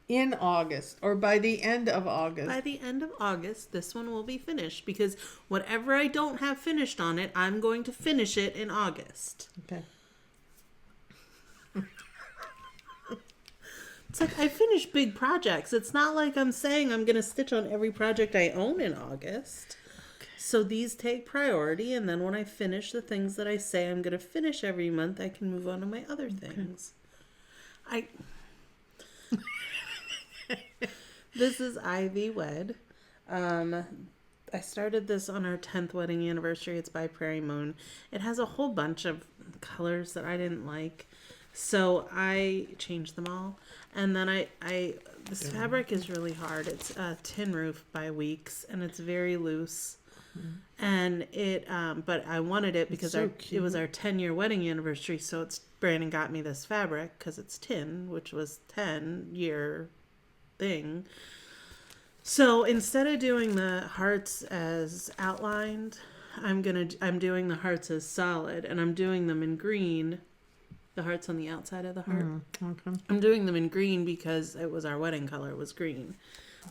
In August or by the end of August. By the end of August, this one will be finished. Because whatever I don't have finished on it, I'm going to finish it in August. Okay. It's like I finish big projects. It's not like I'm saying I'm going to stitch on every project I own in August. Okay. So these take priority, and then when I finish the things that I say I'm going to finish every month, I can move on to my other things. This is Ivy Wed. I started this on our 10th wedding anniversary. It's by Prairie Moon. It has a whole bunch of colors that I didn't like. So I changed them all. And then this fabric is really hard. It's a tin roof by Weeks, and it's very loose. Mm-hmm. And but I wanted it because it was our 10-year wedding anniversary. So Brandon got me this fabric because it's tin, which was 10-year thing. So instead of doing the hearts as outlined, I'm doing the hearts as solid, and I'm doing them in green. The hearts on the outside of the heart. Okay. I'm doing them in green because it was our wedding color, was green.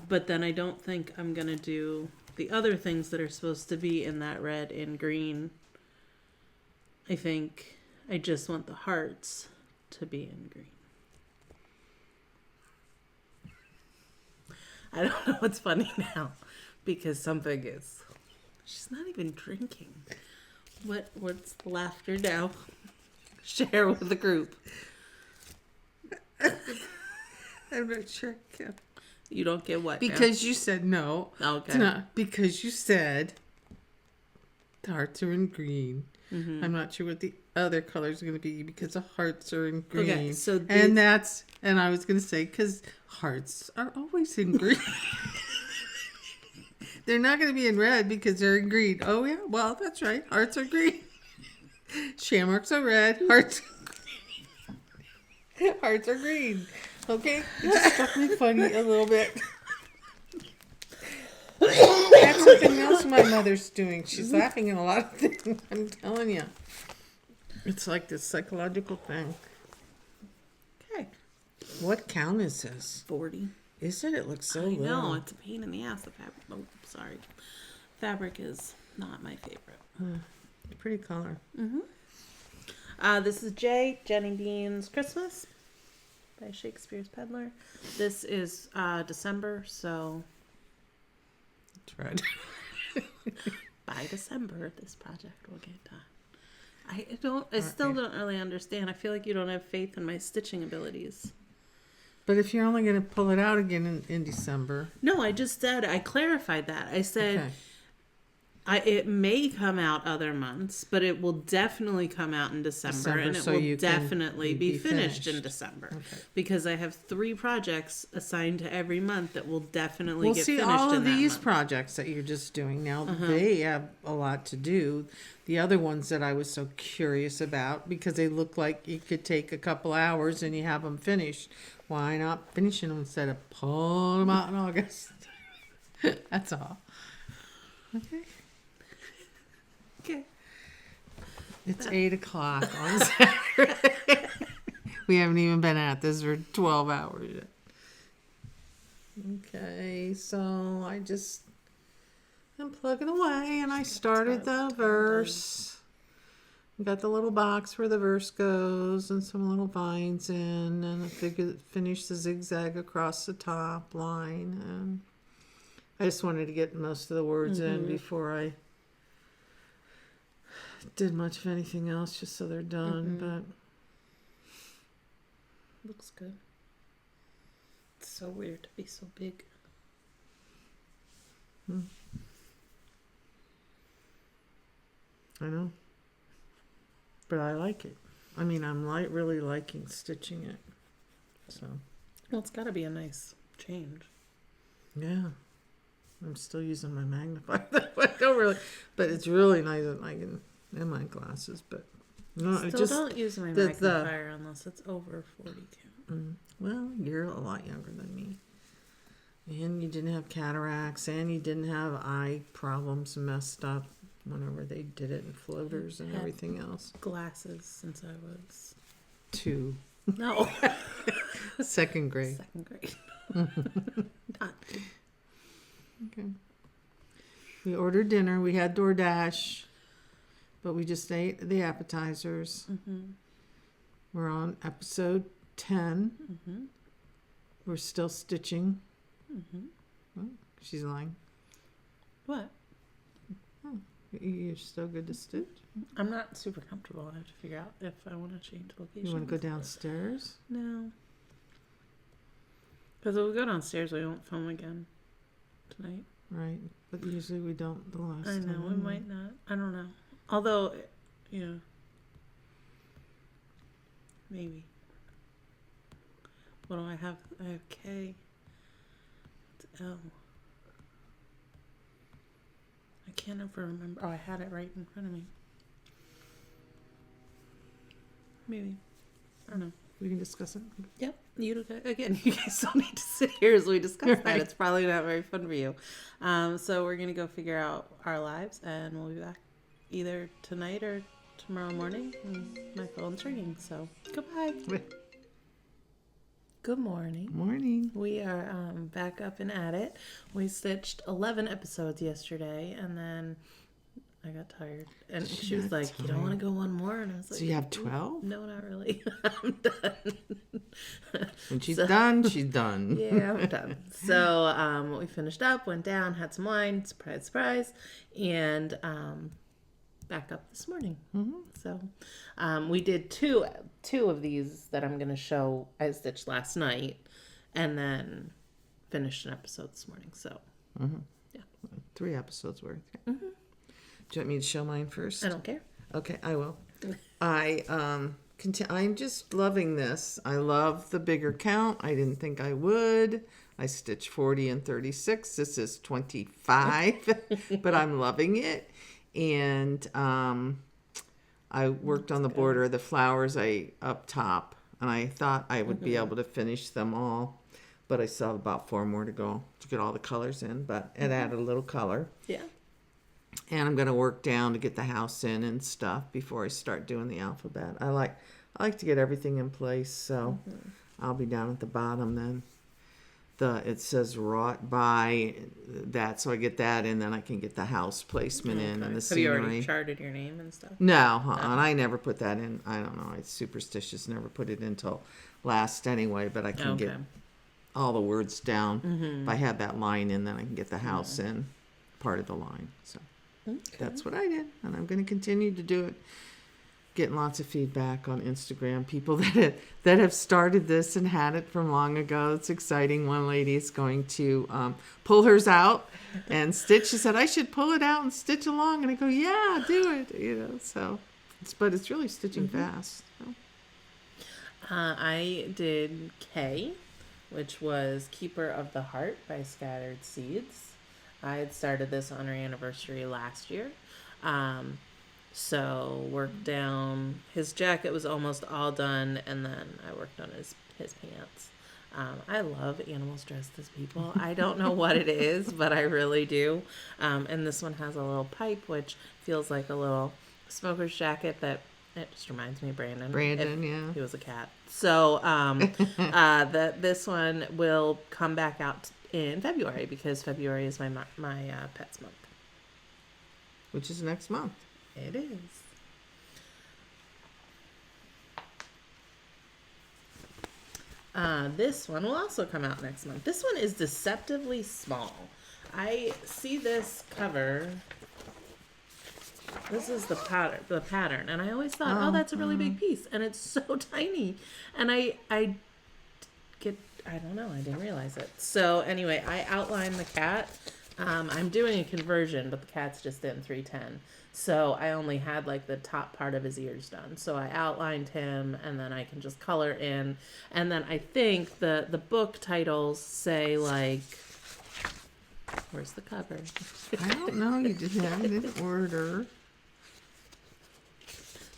But then I don't think I'm going to do the other things that are supposed to be in that red in green. I think I just want the hearts to be in green. I don't know what's funny now because something is... She's not even drinking. What's the laughter now? Share with the group. I'm not sure. You don't get what? Because you said no. Okay. No, because you said the hearts are in green. Mm-hmm. I'm not sure what the other colors are going to be because the hearts are in green. Okay, so and I was going to say because hearts are always in green. They're not going to be in red because they're in green. Oh yeah, well that's right. Hearts are green. Shamrocks are red. Hearts are green. Okay? It just struck me funny a little bit. That's something else my mother's doing. She's laughing at a lot of things. I'm telling you. It's like this psychological thing. Okay. What count is this? 40. Is it? It looks so little. little. No, it's a pain in the ass, the fabric. Oh, sorry. Fabric is not my favorite. Pretty color. Mm-hmm. This is Jenny Bean's Christmas by Shakespeare's Peddler. This is December, so it's red. By December, this project will get done. I still don't really understand. I feel like you don't have faith in my stitching abilities. But if you're only going to pull it out again in December. No, I just said, I clarified that. I said... Okay. It may come out other months, but it will definitely come out in December, and it so will you can definitely be finished in December. Okay. Because I have 3 projects assigned to every month that will definitely Well, get see, finished all in of that these month. projects that you're just doing now, they have a lot to do. The other ones that I was so curious about, because they look like you could take a couple hours and you have them finished. Why not finishing them instead of pulling them out in August? That's all. Okay. Okay. It's 8:00 on Saturday. We haven't even been at this for 12 hours yet. Okay, so I'm plugging away, and I started the verse. We got the little box where the verse goes, and some little vines in, and I finished the zigzag across the top line, and I just wanted to get most of the words in before I did much of anything else, just so they're done. But Looks good. It's so weird to be so big. I know, but I like it. I mean, I'm really liking stitching it. So Well, it's got to be a nice change. yeah, I'm still using my magnifier. I don't really, but it's really nice that I can in my glasses. But no, Still it just don't use my the- magnifier unless it's over 40 count. well, you're a lot younger than me, and you didn't have cataracts, and you didn't have eye problems messed up whenever they did it in floaters and Had- everything else. Glasses since I was 2, no 2nd grade. 2nd grade. Not Okay. We ordered dinner. We had DoorDash, but we just ate the appetizers. We're on episode 10. We're still stitching. Oh, she's lying. what? You're still good to stitch? I'm not super comfortable. I have to figure out if I want to change location. You want to go downstairs? No. Because if we go downstairs, we won't film again tonight. Right. But usually we don't the last I know, time. we might not. I don't know. Although, yeah. Maybe. What do I have? I have K. It's L. I can't ever remember. Oh, I had it right in front of me. Maybe. I don't know. We can discuss it. Yep. You guys don't need to sit here as we discuss that. Right. It's probably not very fun for you. So we're gonna go figure out our lives, and we'll be back either tonight or tomorrow morning. And my phone's ringing, so goodbye. Good morning. Morning. We are back up and at it. We stitched 11 episodes yesterday, and then I got tired. And she was like, "You don't want to go one more?" And I was like, So you have 12? "No, not really. I'm done." When she's done, she's done. Yeah, I'm done. So we finished up, went down, had some wine, surprise, surprise, and back up this morning. So we did two of these that I'm going to show I stitched last night, and then finished an episode this morning. So 3 episodes worth. Do you want me to show mine first? I don't care. Okay, I will. I'm just loving this. I love the bigger count. I didn't think I would. I stitched 40 and 36. This is 25, but I'm loving it. And I worked on the border of the flowers up top, and I thought I would be able to finish them all, but I still have about 4 more to go to get all the colors in, but it added a little color. Yeah. And I'm going to work down to get the house in and stuff before I start doing the alphabet. I like to get everything in place, so I'll be down at the bottom then. It says wrought by that, so I get that in, then I can get the house placement in and the Have scenery. you already charted your name and stuff? No, and I never put that in. I don't know. It's superstitious. Never put it in till last anyway, but I can get all the words down. If I had that line in, then I can get the house in part of the line. So that's what I did, and I'm going to continue to do it getting lots of feedback on Instagram. People that have started this and had it from long ago. It's exciting. One lady is going to pull hers out and stitch. She said, I should pull it out and stitch along. And I go, yeah, do it. So, but it's really stitching fast. So. I did K, which was Keeper of the Heart by Scattered Seeds. I had started this on our anniversary last year. So worked down, his jacket was almost all done, and then I worked on his pants. I love animals dressed as people. I don't know what it is, but I really do. And this one has a little pipe, which feels like a little smoker's jacket that it just reminds me of Brandon. Yeah. He was a cat. So this one will come back out in February because February is my pets month. Which is next month. It is. This one will also come out next month. This one is deceptively small. I see this cover. This is the pattern, and I always thought, oh, that's a really big piece, and it's so tiny. And I don't know, I didn't realize it. So anyway, I outlined the cat. I'm doing a conversion, but the cat's just in 310. So I only had like the top part of his ears done. So I outlined him, and then I can just color in. And then I think the book titles say like, where's the cover? I don't know. You didn't have it in order.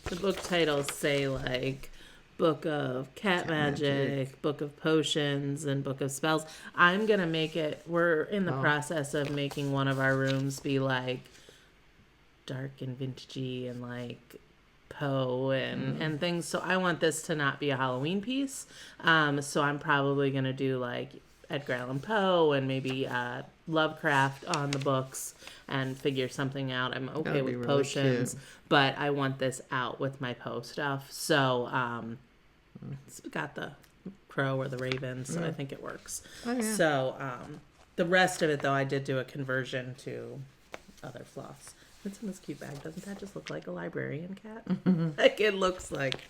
The book titles say like Book of Cat Magic, Book of Potions, and Book of Spells. I'm going to make it, we're in the process of making one of our rooms be like dark and vintagey and like Poe and things. So I want this to not be a Halloween piece. So I'm probably going to do like Edgar Allan Poe and maybe Lovecraft on the books and figure something out. I'm okay with really potions, but I want this out with my Poe stuff. So it's got the crow or the raven, so I think it works. Oh, yeah. So the rest of it, though, I did do a conversion to other fluffs. It's in this cute bag. Doesn't that just look like a librarian cat? Like it looks like.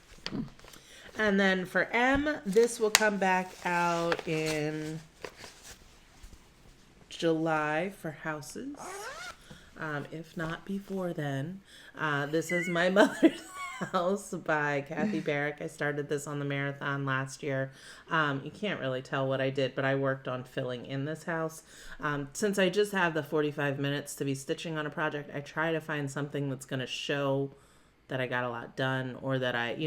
And then for M, this will come back out in July for houses, if not before then. This is My Mother's House by Kathy Barrick. I started this on the marathon last year. You can't really tell what I did, but I worked on filling in this house. Since I just have the 45 minutes to be stitching on a project, I try to find something that's going to show that I got a lot done, or that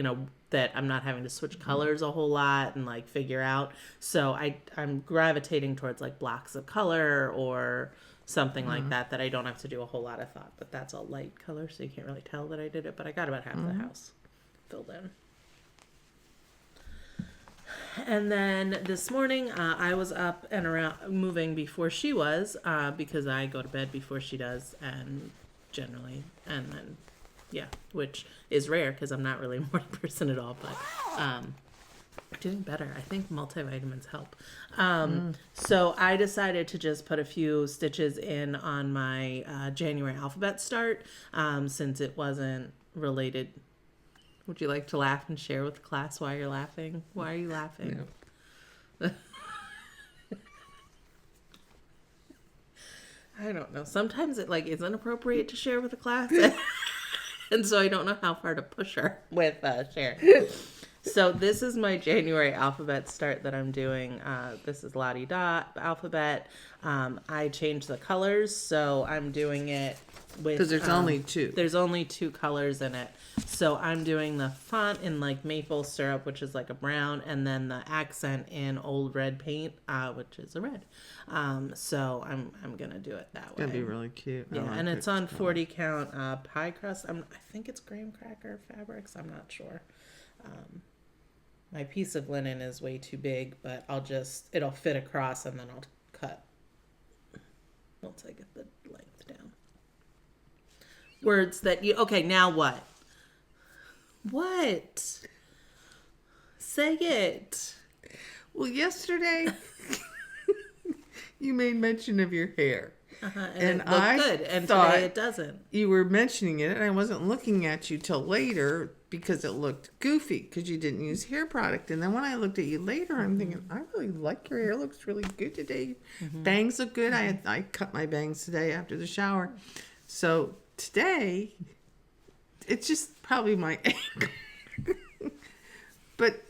that I'm not having to switch colors a whole lot and like figure out. So I'm gravitating towards like blocks of color or something like that I don't have to do a whole lot of thought. But that's a light color, so you can't really tell that I did it. But I got about half the house filled in. And then this morning, I was up and around moving before she was, because I go to bed before she does, and then which is rare because I'm not really a morning person at all, but doing better. I think multivitamins help. So I decided to just put a few stitches in on my January alphabet start, since it wasn't related. Would you like to laugh and share with the class why you're laughing? Why are you laughing? No. I don't know. Sometimes it like isn't appropriate to share with the class. And so I don't know how far to push her with sharing. So this is my January alphabet start that I'm doing. This is La-di-da alphabet. I changed the colors, so I'm doing it with... Because there's only two. There's only two colors in it. So I'm doing the font in like maple syrup, which is like a brown, and then the accent in old red paint, which is a red. So I'm going to do it that way. That'd be really cute. Yeah, and it's on 40 count pie crust. I think it's graham cracker fabrics. I'm not sure. My piece of linen is way too big, but it'll fit across, and then I'll cut once I get the length down. Words that okay, now what? What? Say it. Well, yesterday you made mention of your hair. And it looked good, and today it doesn't. You were mentioning it, and I wasn't looking at you till later because it looked goofy because you didn't use hair product. And then when I looked at you later, I'm thinking, I really like your hair. Looks really good today. Bangs look good. I cut my bangs today after the shower. So today, it's just probably my anger. But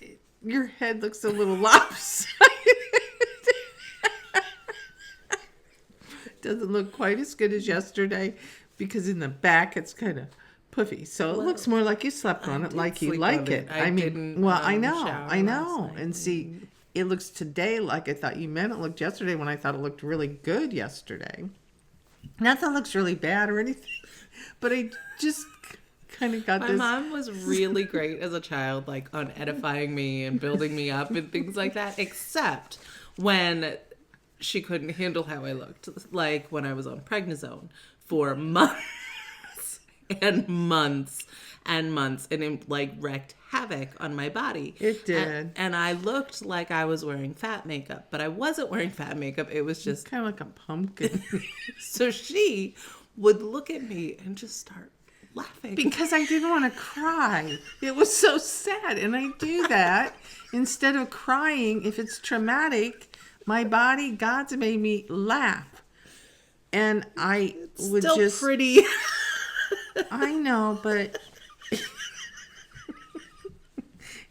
your head looks a little lopsided. Doesn't look quite as good as yesterday because in the back it's kind of puffy. So it looks more like you slept on it, like you like it. I know. And see, it looks today like I thought you meant it looked yesterday when I thought it looked really good yesterday. Not that it looks really bad or anything, but I just kind of got My mom was really great as a child, like on edifying me and building me up and things like that, except when she couldn't handle how I looked, like when I was on prednisone for months and months and months, and it like wreaked havoc on my body. It did. And I looked like I was wearing fat makeup, but I wasn't wearing fat makeup. It was just kind of like a pumpkin. So she would look at me and just start laughing. Because I didn't want to cry. It was so sad. And I do that instead of crying. If it's traumatic, my body, God's made me laugh. And I would Still just... pretty. I know, but...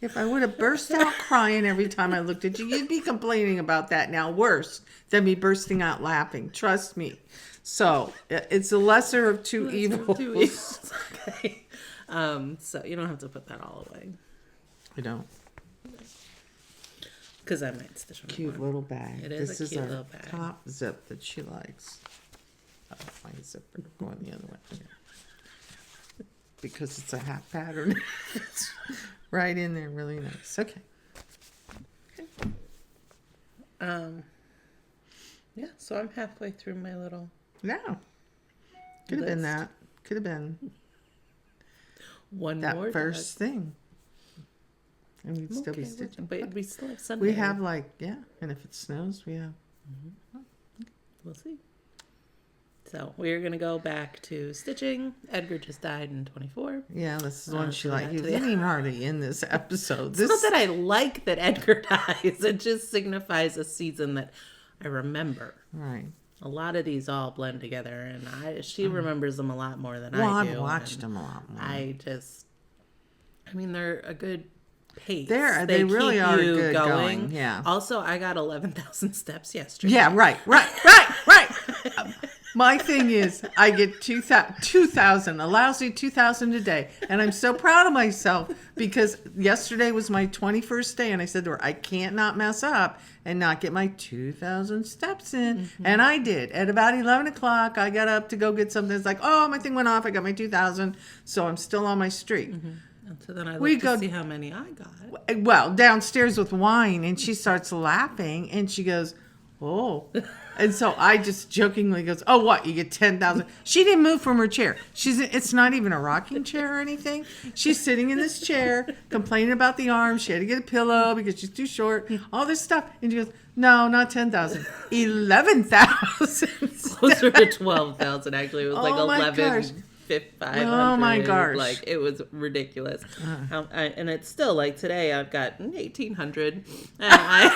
If I would have burst out crying every time I looked at you, you'd be complaining about that now worse than me bursting out laughing. Trust me. So it's the lesser of two evils. Okay. So you don't have to put that all away. I don't. Because I might stitch on Cute more. little bag. It is this a is cute our little bag. top zip that she likes. Oh, my zipper going the other way. Yeah. Because it's a hat pattern. It's right in there, really nice. Okay. Yeah, so I'm halfway through my little... Yeah. Could have been list. that. Could have been One that more first thing. And we'd still be stitching. But we still have Sunday. We have and if it snows, we have. We'll see. So we're going to go back to stitching. Edgar just died in 24. Yeah, this is one she so liked. back He to wasn't the- even hardly in this episode. It's not that I like that Edgar dies. It just signifies a season that I remember. Right. A lot of these all blend together, and she remembers them a lot more than Well, I do. I've watched them a lot more. I mean, they're a good pace. They really keep are you good going. Yeah. Also, I got 11,000 steps yesterday. Yeah, right. My thing is, I get 2,000, a lousy 2,000 a day. And I'm so proud of myself because yesterday was my 21st day. And I said to her, I can't not mess up and not get my 2,000 steps in. Mm-hmm. And I did. At about 11 o'clock, I got up to go get something. It's like, oh, my thing went off. I got my 2,000. So I'm still on my streak. Mm-hmm. And so then I look to see how many I got. Well, downstairs with wine. And she starts laughing. And she goes, oh. And so I just jokingly goes, oh, what? You get 10,000. She didn't move from her chair. It's not even a rocking chair or anything. She's sitting in this chair complaining about the arms. She had to get a pillow because she's too short. All this stuff. And she goes, no, not 10,000. 11,000. Closer to 12,000, actually. It was like 11,500. Oh my gosh. Like, it was ridiculous. And it's still like today I've got 1,800. And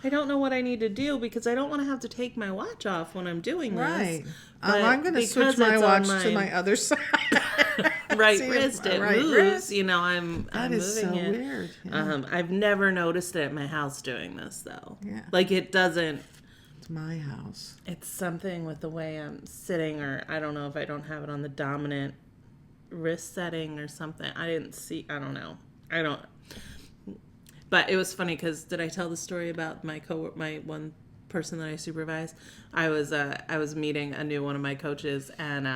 I don't know what I need to do because I don't want to have to take my watch off when I'm doing this. Right. I'm going to switch my watch to my other side. Right wrist. It moves. Wrist. You know, I'm moving so it. Weird. Yeah. I've never noticed it at my house doing this though. Yeah. Like it doesn't. It's my house. It's something with the way I'm sitting, or I don't know if I don't have it on the dominant wrist setting or something. I don't know. But it was funny because did I tell the story about my one person that I supervise? I was meeting a new one of my coaches, and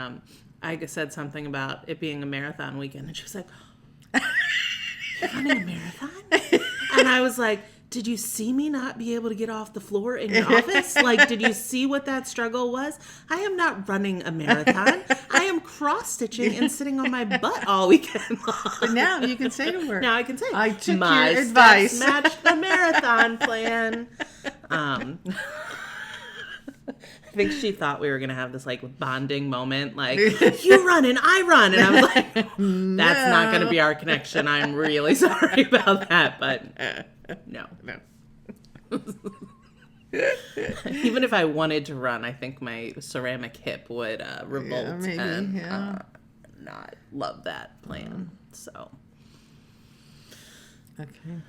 I said something about it being a marathon weekend, and she was like, "You're running a marathon?" And I was like, "Did you see me not be able to get off the floor in your office? Like, did you see what that struggle was? I am not running a marathon. I am cross-stitching and sitting on my butt all weekend long." But now you can say to her. Now I can say, I took my your advice. Matched the marathon plan. think she thought we were gonna have this like bonding moment, like you run and I run, and I was like, that's not gonna be our connection. I'm really sorry about that, but no. Even if I wanted to run, I think my ceramic hip would revolt and not love that plan. So, okay.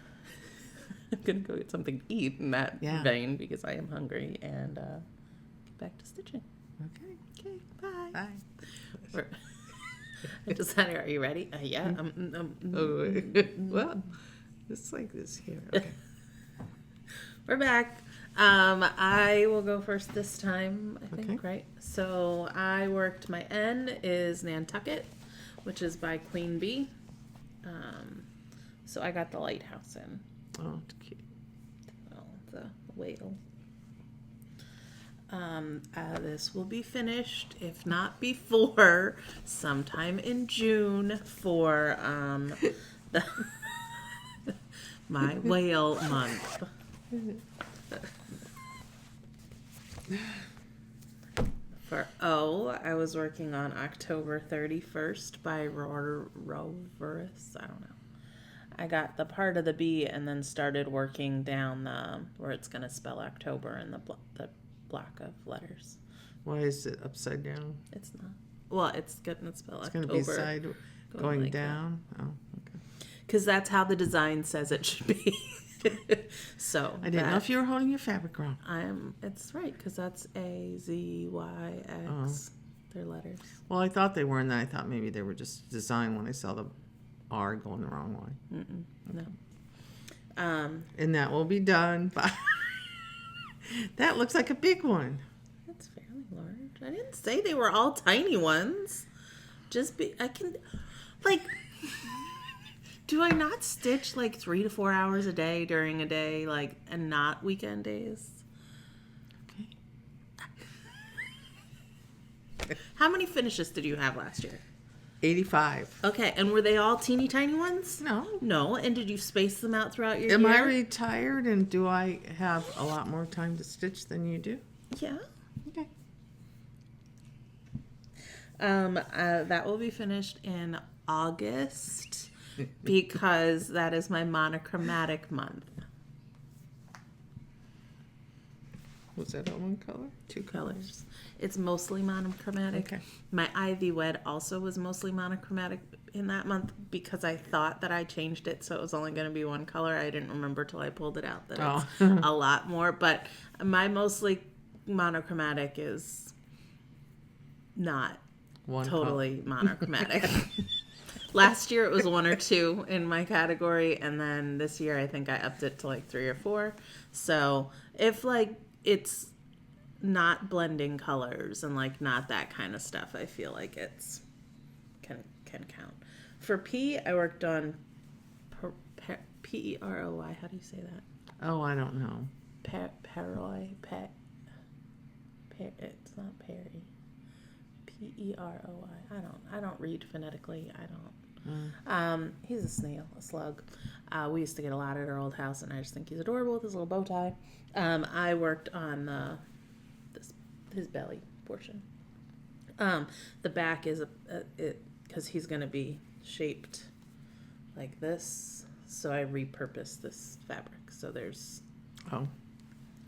I'm gonna go get something to eat in that vein because I am hungry and get back to stitching. Okay. Okay. Bye. Bye. I just had her. Are you ready? Yeah. Well, it's like this here. Okay. We're back. I will go first this time, I think, right? So I worked, my N is Nantucket, which is by Queen Bee. So I got the lighthouse in. Oh, cute. Oh, the whale. This will be finished, if not before, sometime in June for the my whale month. For O, I was working on October 31st by Roverus. I don't know. I got the part of the B and then started working down the where it's going to spell October in the block of letters. Why is it upside down? It's not. Well, it's going to spell October. It's going to be going like down? That. Oh, okay. Because that's how the design says it should be. So I didn't know if you were holding your fabric wrong. It's right because that's A, Z, Y, X. They're letters. Well, I thought they were, and then I thought maybe they were just designed when I saw the R going the wrong way. No. And that will be done. That looks like a big one. That's fairly large. I didn't say they were all tiny ones. Do I not stitch like 3 to 4 hours a day during a day, like, and not weekend days? Okay. How many finishes did you have last year? 85. Okay, and were they all teeny tiny ones? No. No, and did you space them out throughout your year? Am I retired, and do I have a lot more time to stitch than you do? Yeah. Okay. That will be finished in August. Because that is my monochromatic month. Was that all one color? 2 colors. It's mostly monochromatic. Okay. My Ivy Wed also was mostly monochromatic in that month because I thought that I changed it so it was only going to be one color. I didn't remember till I pulled it out that it's a lot more. But my mostly monochromatic is not totally monochromatic. Last year it was 1 or 2 in my category, and then this year I think I upped it to like 3 or 4. So if like it's not blending colors and like not that kind of stuff, I feel like it's can count. For P, I worked on P-E-R-O-Y. How do you say that? Oh, I don't know. Peroi. It's not Perry. P-E-R-O-I. I don't read phonetically. I don't. He's a snail, a slug. We used to get a lot at our old house, and I just think he's adorable with his little bow tie. I worked on his belly portion. The back is because he's going to be shaped like this, so I repurposed this fabric. So there's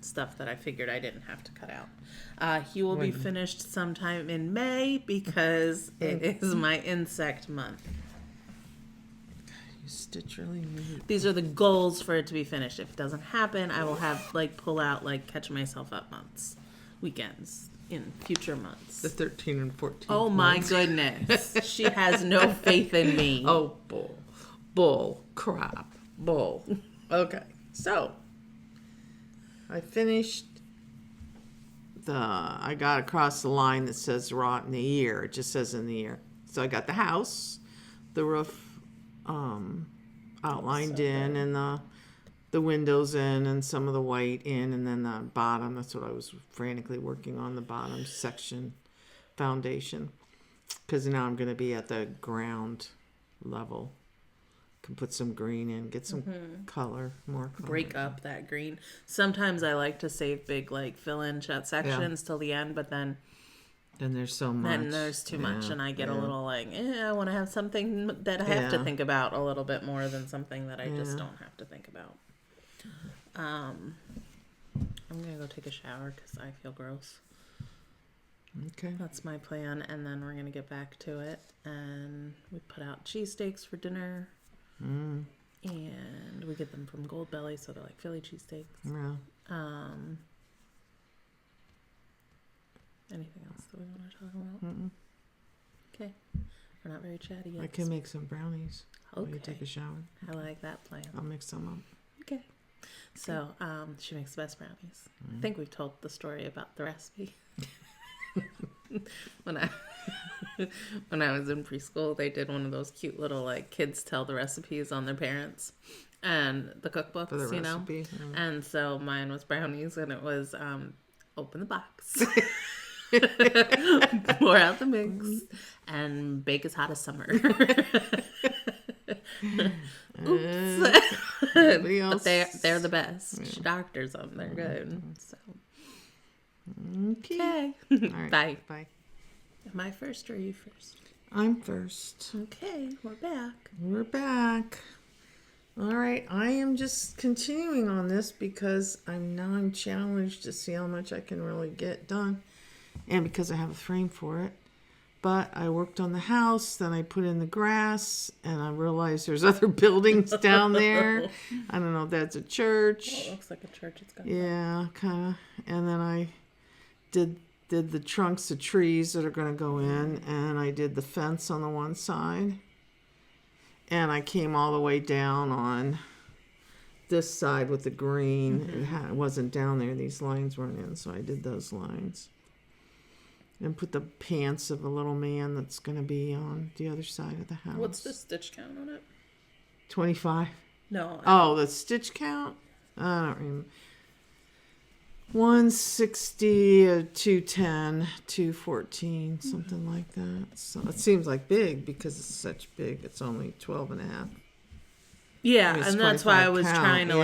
stuff that I figured I didn't have to cut out. He will be finished sometime in May because it is my insect month. You stitch really neat. These are the goals for it to be finished. If it doesn't happen, I will have pull out catch myself up months, weekends in future months. The 13 and 14. Oh my goodness. She has no faith in me. Oh, bull, crap, bull. Okay, so I finished I got across the line that says wrought in the ear. It just says in the ear. So I got the house, the roof outlined in, and the windows in, and some of the white in, and then the bottom. That's what I was frantically working on, the bottom section foundation, because now I'm going to be at the ground level can put some green in, get some color, more color. Break up that green. Sometimes I like to save big like fill-in sections till the end, but then there's so much. then there's too much, and I get a little like, I want to have something that I have to think about a little bit more than something that I just don't have to think about. I'm gonna go take a shower because I feel gross. Okay. That's my plan, and then we're gonna get back to it. And we put out cheesesteaks for dinner, and we get them from Gold Belly, so they're like Philly cheesesteaks. Yeah. Anything else that we want to talk about? Okay, we're not very chatty yet. I can make some brownies. Okay. While you take a shower. I like that plan. I'll mix some up. Okay. So, she makes the best brownies. I think we've told the story about the recipe. when I was in preschool, they did one of those cute little like kids tell the recipes on their parents and the cookbooks, For the recipe. And so mine was brownies, and it was open the box, pour out the mix, and bake as hot as summer. Oops. But they're the best. Doctors them. They're good. So. Okay. All right. Bye. Bye. Am I first or are you first? I'm first. Okay, we're back. We're back. All right. I am just continuing on this because I'm challenged to see how much I can really get done, and because I have a frame for it. But I worked on the house, then I put in the grass, and I realized there's other buildings down there. I don't know if that's a church. Oh, it looks like a church. It's got Yeah, kind of. And then I did the trunks of trees that are going to go in, and I did the fence on the one side. And I came all the way down on this side with the green. It wasn't down there. These lines weren't in, so I did those lines. And put the pants of a little man that's going to be on the other side of the house. What's the stitch count on it? 25. No. Oh, the stitch count? I don't remember. 160, 210, 214, something like that. So it seems like big because it's such big. It's only 12 and a half. Yeah, and that's why I was count. trying to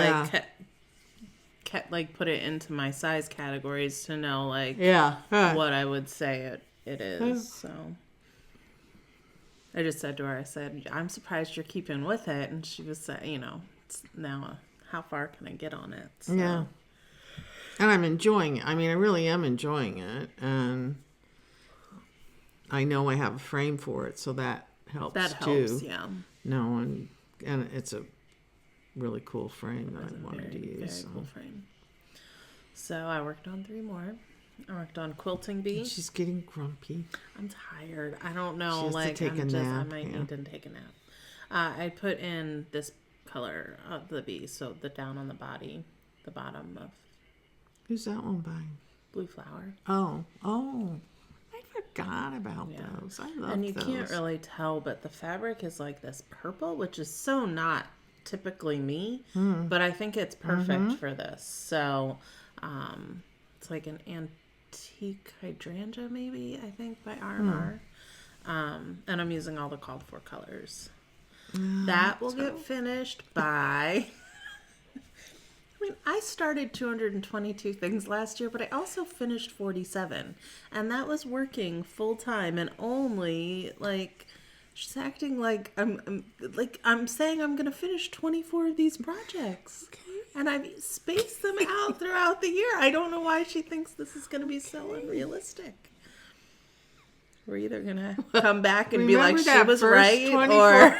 like put it into my size categories to know like what I would say it is. So I just said to her, I said, I'm surprised you're keeping with it, and she was saying, it's now how far can I get on it? So. Yeah. And I'm enjoying it. I mean, I really am enjoying it, and I know I have a frame for it, so that helps too. That helps, yeah. No, and it's a really cool frame that I wanted to use. Very cool frame. So I worked on 3 more. I worked on quilting bee. She's getting grumpy. I'm tired. I don't know. She has like to take a nap. I might need to take a nap. I put in this color of the bee, so the down on the body, the bottom of. Who's that one by? Blue Flower. Oh. I forgot about those. I love those. And you can't really tell, but the fabric is like this purple, which is so not typically me, but I think it's perfect for this. So it's like an antique hydrangea, maybe, I think, by R&R. And I'm using all the called for colors. That will get finished by... I mean, I started 222 things last year, but I also finished 47. And that was working full time, and only like she's acting like I'm saying I'm going to finish 24 of these projects. Okay. And I've spaced them out throughout the year. I don't know why she thinks this is going to be so unrealistic. We're either going to come back and be like she was right 24. or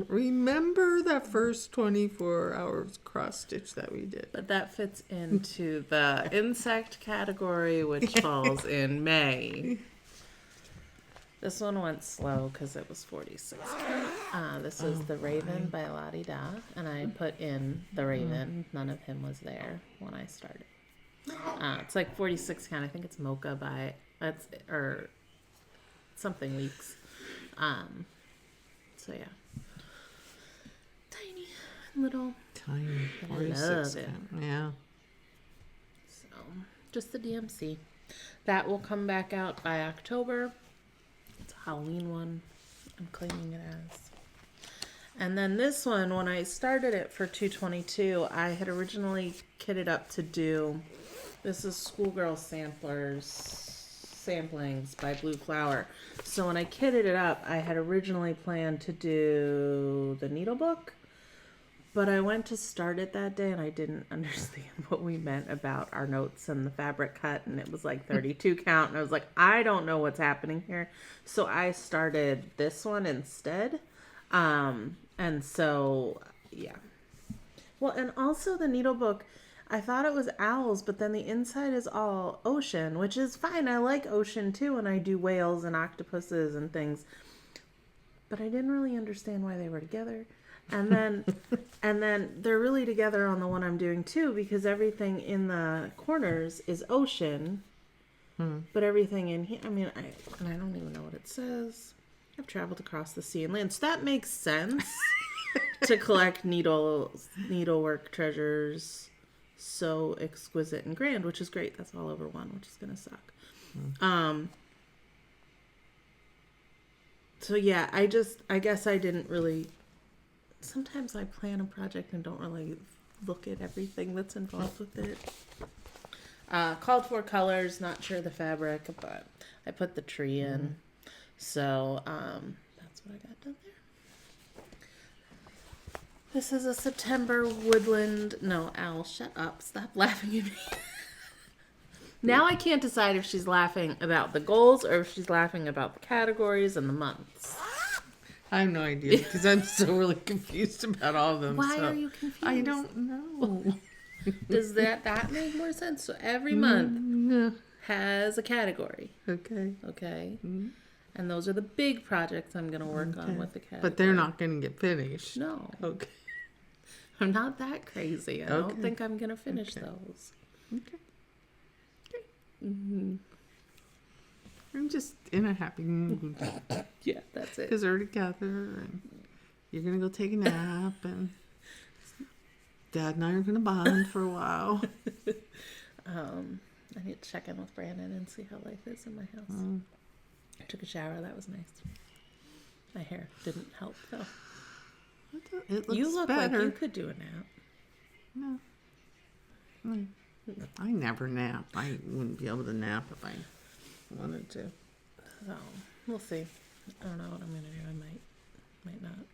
remember that first 24 hours cross stitch that we did. But that fits into the insect category, which falls in May. This one went slow because it was 46. This is The Raven by Lottie Da, and I put in The Raven. None of him was there when I started. It's like 46 count. I think it's Mocha by or something weeks. So yeah, tiny little. I 46 love it. Yeah. So just the DMC. That will come back out by October. It's a Halloween one. I'm claiming it as. And then this one, when I started it for 222, I had originally kitted up to do, this is Schoolgirl Samplings by Blue Flower. So when I kitted it up, I had originally planned to do the needle book, but I went to start it that day and I didn't understand what we meant about our notes and the fabric cut, and it was like 32 count, and I was like, I don't know what's happening here. So I started this one instead. And so, yeah. Well, and also the needle book, I thought it was owls, but then the inside is all ocean, which is fine. I like ocean too, and I do whales and octopuses and things. But I didn't really understand why they were together. And then and then they're really together on the one I'm doing too, because everything in the corners is ocean. But everything in here, I mean, I don't even know what it says. I've traveled across the sea and land. So that makes sense to collect needlework treasures so exquisite and grand, which is great. That's all over one, which is going to suck. So yeah, I guess I didn't really, sometimes I plan a project and don't really look at everything that's involved with it. Called for colors, not sure the fabric, but I put the tree in. So, that's what I got done there. This is a September woodland. No, Owl, shut up. Stop laughing at me. Now I can't decide if she's laughing about the goals or if she's laughing about the categories and the months. I have no idea because I'm so really confused about all of them. Why are you confused? I don't know. Does that make more sense? So every month has a category. Okay. Okay. And those are the big projects I'm going to work on with the category. But they're not going to get finished. No. Okay. I'm not that crazy. I don't think I'm going to finish those. Okay. I'm just in a happy mood. Yeah, that's it. Because they're together and you're going to go take a nap and Dad and I are going to bond for a while. I need to check in with Brandon and see how life is in my house. I took a shower. That was nice. My hair didn't help, though. It looks you look better. like you could do a nap. No. I never nap. I wouldn't be able to nap if I wanted to. So, we'll see. I don't know what I'm going to do. I might not. I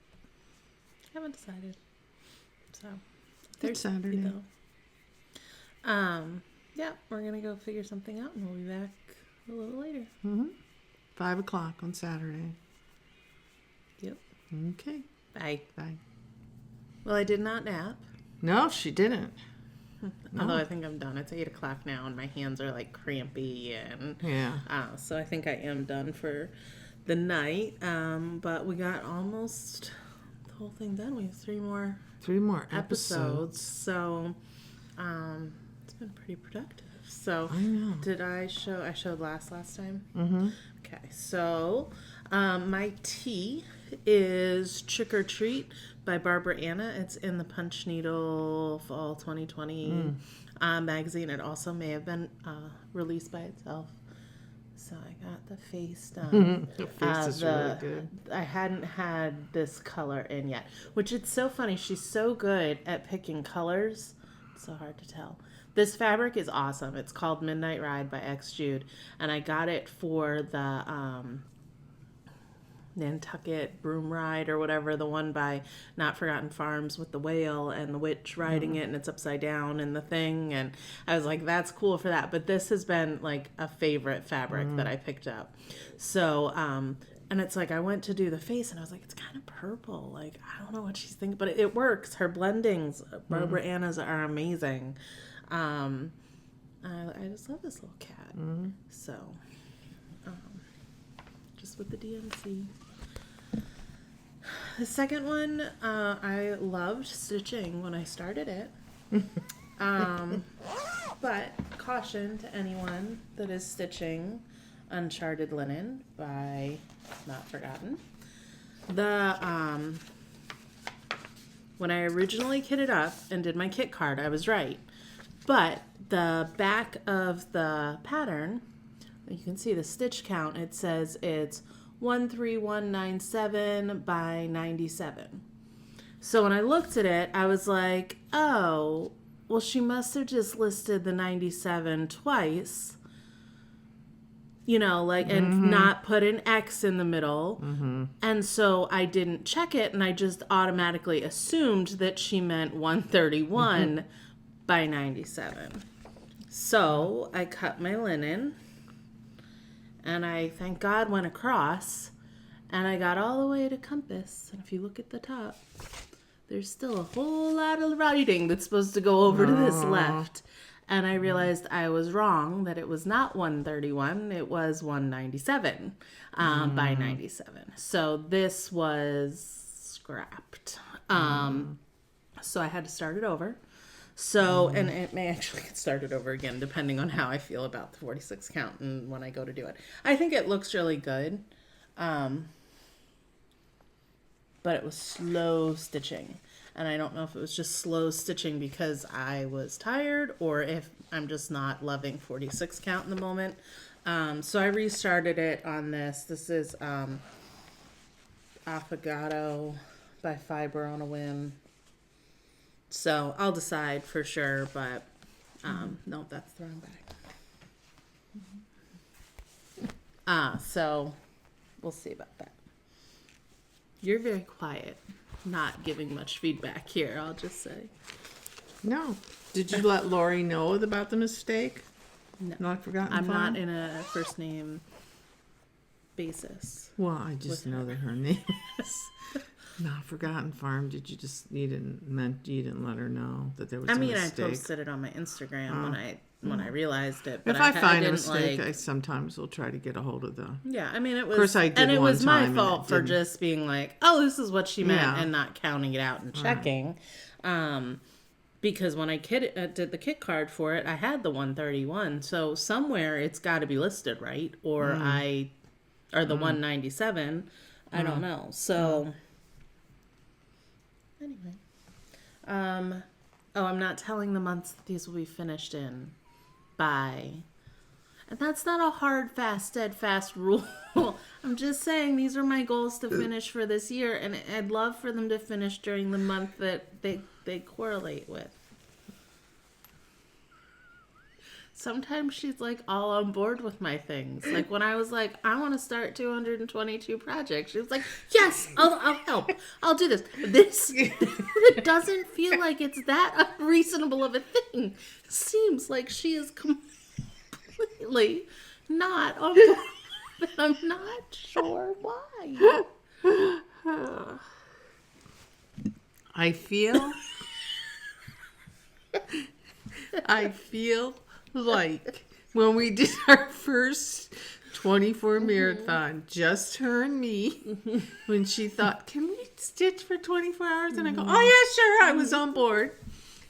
haven't decided. So, It's Saturday. Though. Yeah, we're going to go figure something out and we'll be back a little later. 5:00 on Saturday. Yep. Okay. Bye. Bye. Well, I did not nap. No, she didn't. Although I think I'm done. It's 8 o'clock now and my hands are like crampy and so I think I am done for the night. But we got almost the whole thing done. We have 3 more episodes. So it's been pretty productive. So I know. Did I showed last time? Mm-hmm. Okay, so my tea is Trick or Treat by Barbara Anna. It's in the Punch Needle Fall 2020 magazine. It also may have been released by itself. So I got the face done. The face is really good. I hadn't had this color in yet, which it's so funny. She's so good at picking colors. It's so hard to tell. This fabric is awesome. It's called Midnight Ride by X Jude, and I got it for the Nantucket Broom Ride or whatever, the one by Not Forgotten Farms with the whale and the witch riding it, and it's upside down and the thing, and I was like, that's cool for that. But this has been like a favorite fabric that I picked up. So and it's like I went to do the face and I was like, it's kind of purple, like I don't know what she's thinking, but it works. Her blendings, Barbara Anna's, are amazing. I just love this little cat. So just with the DNC. The second one, I loved stitching when I started it. But caution to anyone that is stitching Uncharted Linen by Not Forgotten. When I originally kitted up and did my kit card, I was right. But the back of the pattern, you can see the stitch count. It says it's 13197 by 97. So when I looked at it, I was like, oh, well, she must have just listed the 97 twice, you know, like, and not put an X in the middle. And so I didn't check it, and I just automatically assumed that she meant 131 by 97. So I cut my linen, and I, thank God, went across, and I got all the way to compass. And if you look at the top, there's still a whole lot of writing that's supposed to go over to this left. And I realized I was wrong, that it was not 131, it was 197 by 97. So this was scrapped. So I had to start it over. So, and it may actually get started over again, depending on how I feel about the 46 count and when I go to do it. I think it looks really good. But it was slow stitching. And I don't know if it was just slow stitching because I was tired or if I'm just not loving 46 count in the moment. So I restarted it on this. This is Affogato by Fiber on a Whim. So I'll decide for sure, but no, that's the wrong bag. So we'll see about that. You're very quiet, not giving much feedback here, I'll just say. No. Did you let Lori know about the mistake? No. Not Forgotten I'm Farm? not in a first name basis. Well, I just know that her name is Not Forgotten Farm. Did you just, you didn't let her know that there was a mistake? I posted it on my Instagram when I realized it. But if I find a didn't, mistake, like, I sometimes will try to get a hold of them. Yeah, I mean, it was, of course, I did, and it one was my time fault for just being like, oh, this is what she meant, Yeah. and not counting it out and checking. Because when I did the kit card for it, I had the 131, so somewhere it's got to be listed, right? Or or the 197. I don't know. So anyway, I'm not telling the months that these will be finished in by. And that's not a hard, fast, steadfast rule. I'm just saying these are my goals to finish for this year, and I'd love for them to finish during the month that they correlate with. Sometimes she's like all on board with my things. Like when I was like, I want to start 222 projects. She was like, yes, I'll help. I'll do this. It doesn't feel like it's that unreasonable of a thing. It seems like she is completely not on board. But I'm not sure why. I feel like when we did our first 24 marathon, just her and me, when she thought, can we stitch for 24 hours? And I go, oh yeah, sure, I was on board.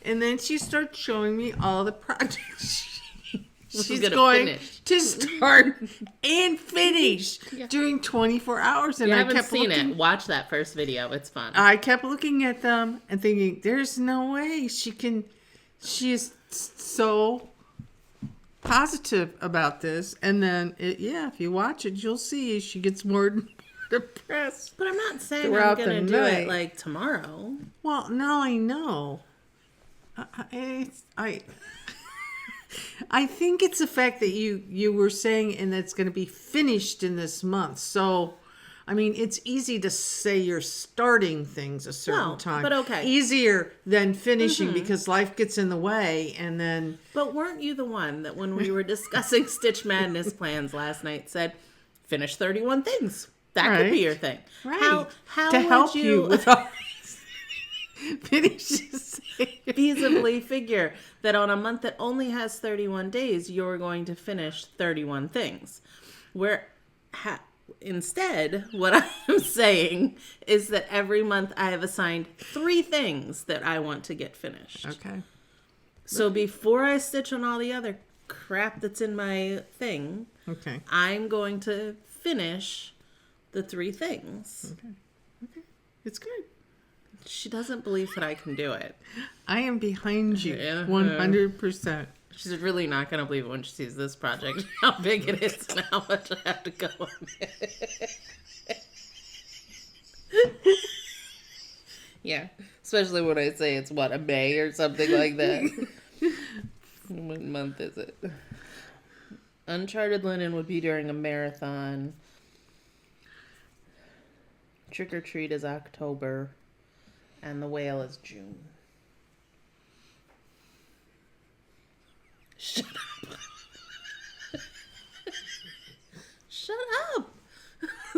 And then she starts showing me all the projects she's going to start and finish during 24 hours. And I kept seen looking. it. Watch that first video. It's fun. I kept looking at them and thinking, there's no way she is so positive about this. And then, if you watch it, you'll see she gets more and more depressed. But I'm not saying throughout I'm going to the do night. it like tomorrow. Well, no, I know. I think it's the fact that you were saying, and that's going to be finished in this month. So, I mean, it's easy to say you're starting things a certain time. But okay. Easier than finishing because life gets in the way, and then. But weren't you the one that when we were discussing Stitch Madness plans last night said, finish 31 things? That could be your thing. Right. How to would help you with all finishes. feasibly figure that on a month that only has 31 days, you're going to finish 31 things? Instead, what I'm saying is that every month I have assigned 3 things that I want to get finished. Okay. So before I stitch on all the other crap that's in my thing, I'm going to finish the 3 things. Okay. It's good. She doesn't believe that I can do it. I am behind you 100%. She's really not going to believe it when she sees this project, how big it is and how much I have to go on it. Yeah. Especially when I say it's a May or something like that. What month is it? Uncharted linen would be during a marathon. Trick or treat is October. And the whale is June. Shut up. Shut up.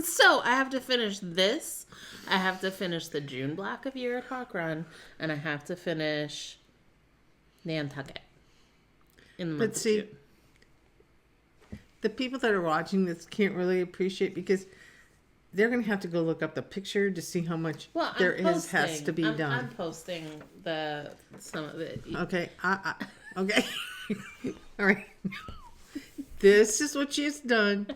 So I have to finish this. I have to finish the June block of Year at Hawk Run. And I have to finish Nantucket. In the month of June. The people that are watching this can't really appreciate because they're going to have to go look up the picture to see how much has to be done. I'm posting some of it. Okay. Okay. All right. This is what she's done.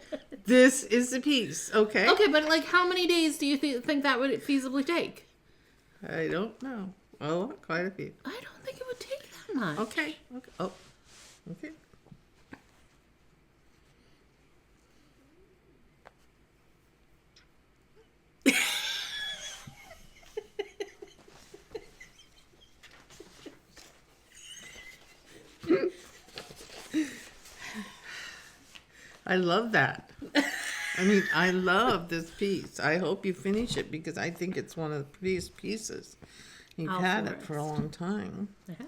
This is the piece. Okay. Okay, but like, how many days do you think that would feasibly take? I don't know. Oh, quite a few. I don't think it would take that much. Okay. Oh. Okay. I love that. I mean, I love this piece. I hope you finish it because I think it's one of the prettiest pieces. You've had it for a long time. I have.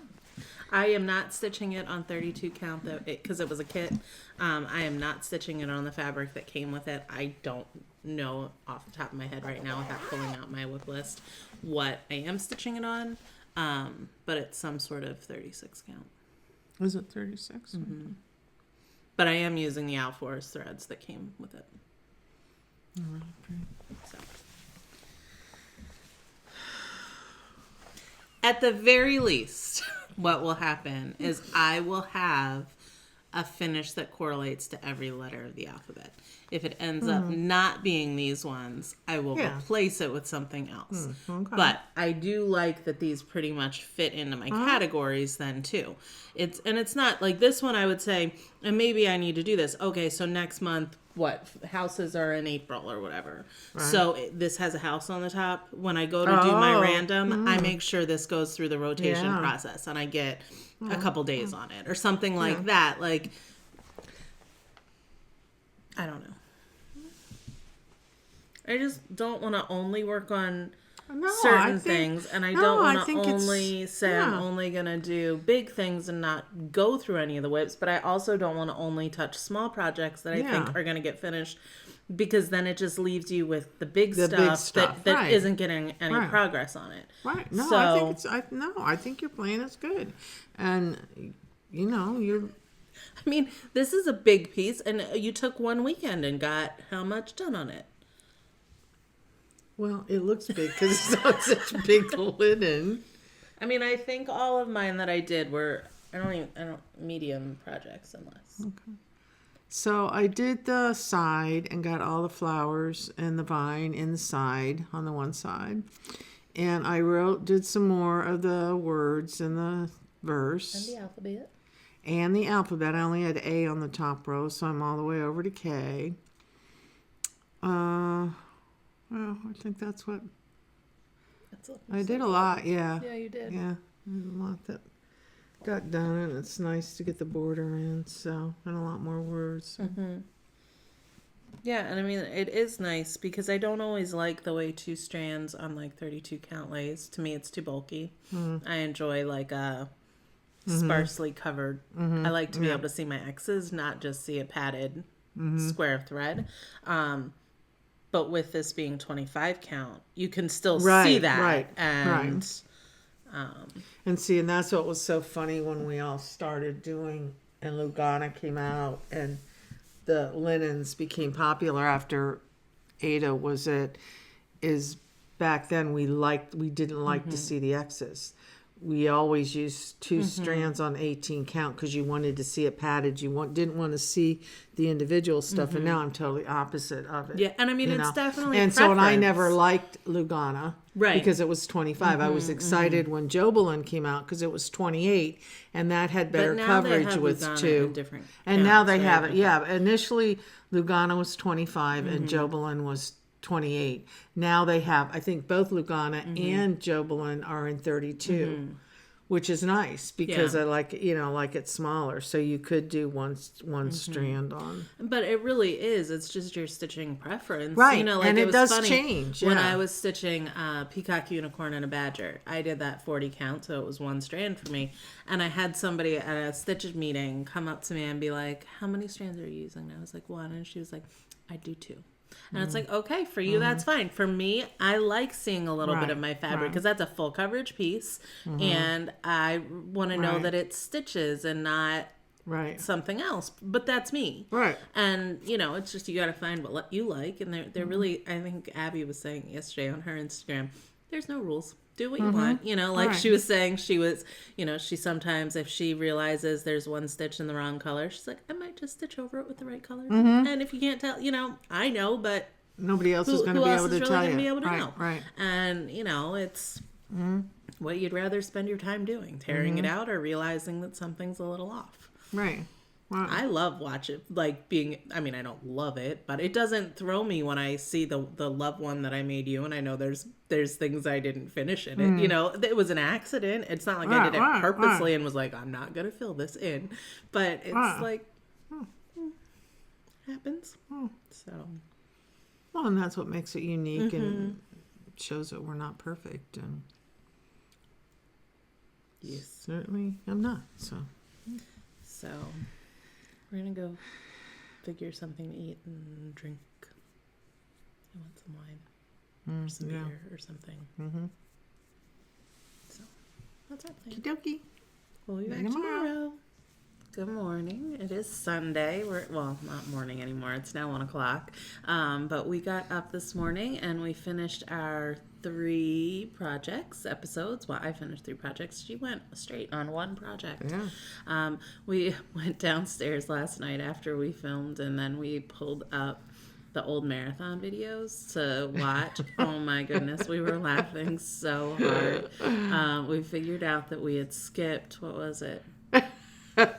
I am not stitching it on 32 count though, because it was a kit. I am not stitching it on the fabric that came with it. I don't know off the top of my head right now without pulling out my whip list what I am stitching it on, but it's some sort of 36 count. Was it 36? Mm-hmm. But I am using the Alfor's threads that came with it. Okay. So. At the very least, what will happen is I will have a finish that correlates to every letter of the alphabet. If it ends up not being these ones, I will replace it with something else. Okay. But I do like that these pretty much fit into my categories then too. It's not like this one I would say, and maybe I need to do this. Okay, so next month, what houses are in April or whatever. Right. So this has a house on the top. When I go to do my random, I make sure this goes through the rotation process and I get a couple days on it or something like that. Like, I don't know. I just don't want to only work on certain things, and I don't want to only say I'm only going to do big things and not go through any of the whips, but I also don't want to only touch small projects that I think are going to get finished, because then it just leaves you with the big stuff that isn't getting any progress on it. Right. No, so, I think your plan is good. And, you know, I mean, this is a big piece, and you took one weekend and got how much done on it? Well, it looks big because it's on such big linen. I mean, I think all of mine that I did were medium projects and less. Okay. So I did the side and got all the flowers and the vine inside on the one side, and I did some more of the words in the verse and the alphabet. And the alphabet. I only had A on the top row, so I'm all the way over to K. Well, I think that's what... I did a lot, yeah. Yeah, you did. Yeah, a lot that got done, and it's nice to get the border in, so, and a lot more words. Mm-hmm. Yeah, and I mean, it is nice, because I don't always like the way 2 strands on, like, 32 count lays. To me, it's too bulky. I enjoy, like, a sparsely covered... I like to be able to see my X's, not just see a padded square of thread. But with this being 25 count, you can still see that. Right. And see, and that's what was so funny when we all started doing, and Lugana came out, and the linens became popular after Ada was it. Is back then we didn't like to see the X's. We always used 2 strands on 18 count because you wanted to see it padded. You didn't want to see the individual stuff, and now I'm totally opposite of it. Yeah, and I mean, it's definitely and preference. So, and I never liked Lugana, right? Because it was 25. I was excited when Jobelin came out because it was 28, and that had better coverage with Lugana 2. And now they have it. Yeah, initially Lugana was 25 and Jobelin was 28. Now they have, I think both Lugana and Jobelin are in 32, which is nice because I like, like it's smaller. So you could do one strand on. But it really is. It's just your stitching preference. Right. Like and it was does funny change. when yeah. I was stitching a peacock, unicorn, and a badger. I did that 40 count, so it was one strand for me. And I had somebody at a stitch meeting come up to me and be like, how many strands are you using? And I was like, one. And she was like, I do 2. And it's like, okay, for you, that's fine. For me, I like seeing a little bit of my fabric because that's a full coverage piece. And I want to know that it's stitches and not something else. But that's me. Right. And, it's just you got to find what you like. And they're really, I think Abby was saying yesterday on her Instagram, there's no rules. Do what you want, like she was saying she sometimes, if she realizes there's one stitch in the wrong color, she's like, I might just stitch over it with the right color. And if you can't tell, I know, but nobody else is going to be able to tell you. Be able to right, know. Right. And, it's what you'd rather spend your time doing, tearing it out or realizing that something's a little off. Right. Wow. I love watching, I don't love it, but it doesn't throw me when I see the love one that I made you, and I know there's things I didn't finish in it. It was an accident. It's not like I did it purposely and was like, I'm not going to fill this in. But it's like, happens. So. Well, and that's what makes it unique and shows that we're not perfect. And yes, certainly I'm not. So. We're going to go figure something to eat and drink. I want some wine or some beer or something. So, that's our plan. Okie dokie. We'll be back tomorrow. Good morning. It is Sunday. Not morning anymore. It's now 1 o'clock. But we got up this morning and we finished our 3 episodes. Well, I finished 3 projects. She went straight on 1 project. Yeah. We went downstairs last night after we filmed, and then we pulled up the old marathon videos to watch. Oh my goodness, we were laughing so hard. We figured out that we had skipped, what was it? It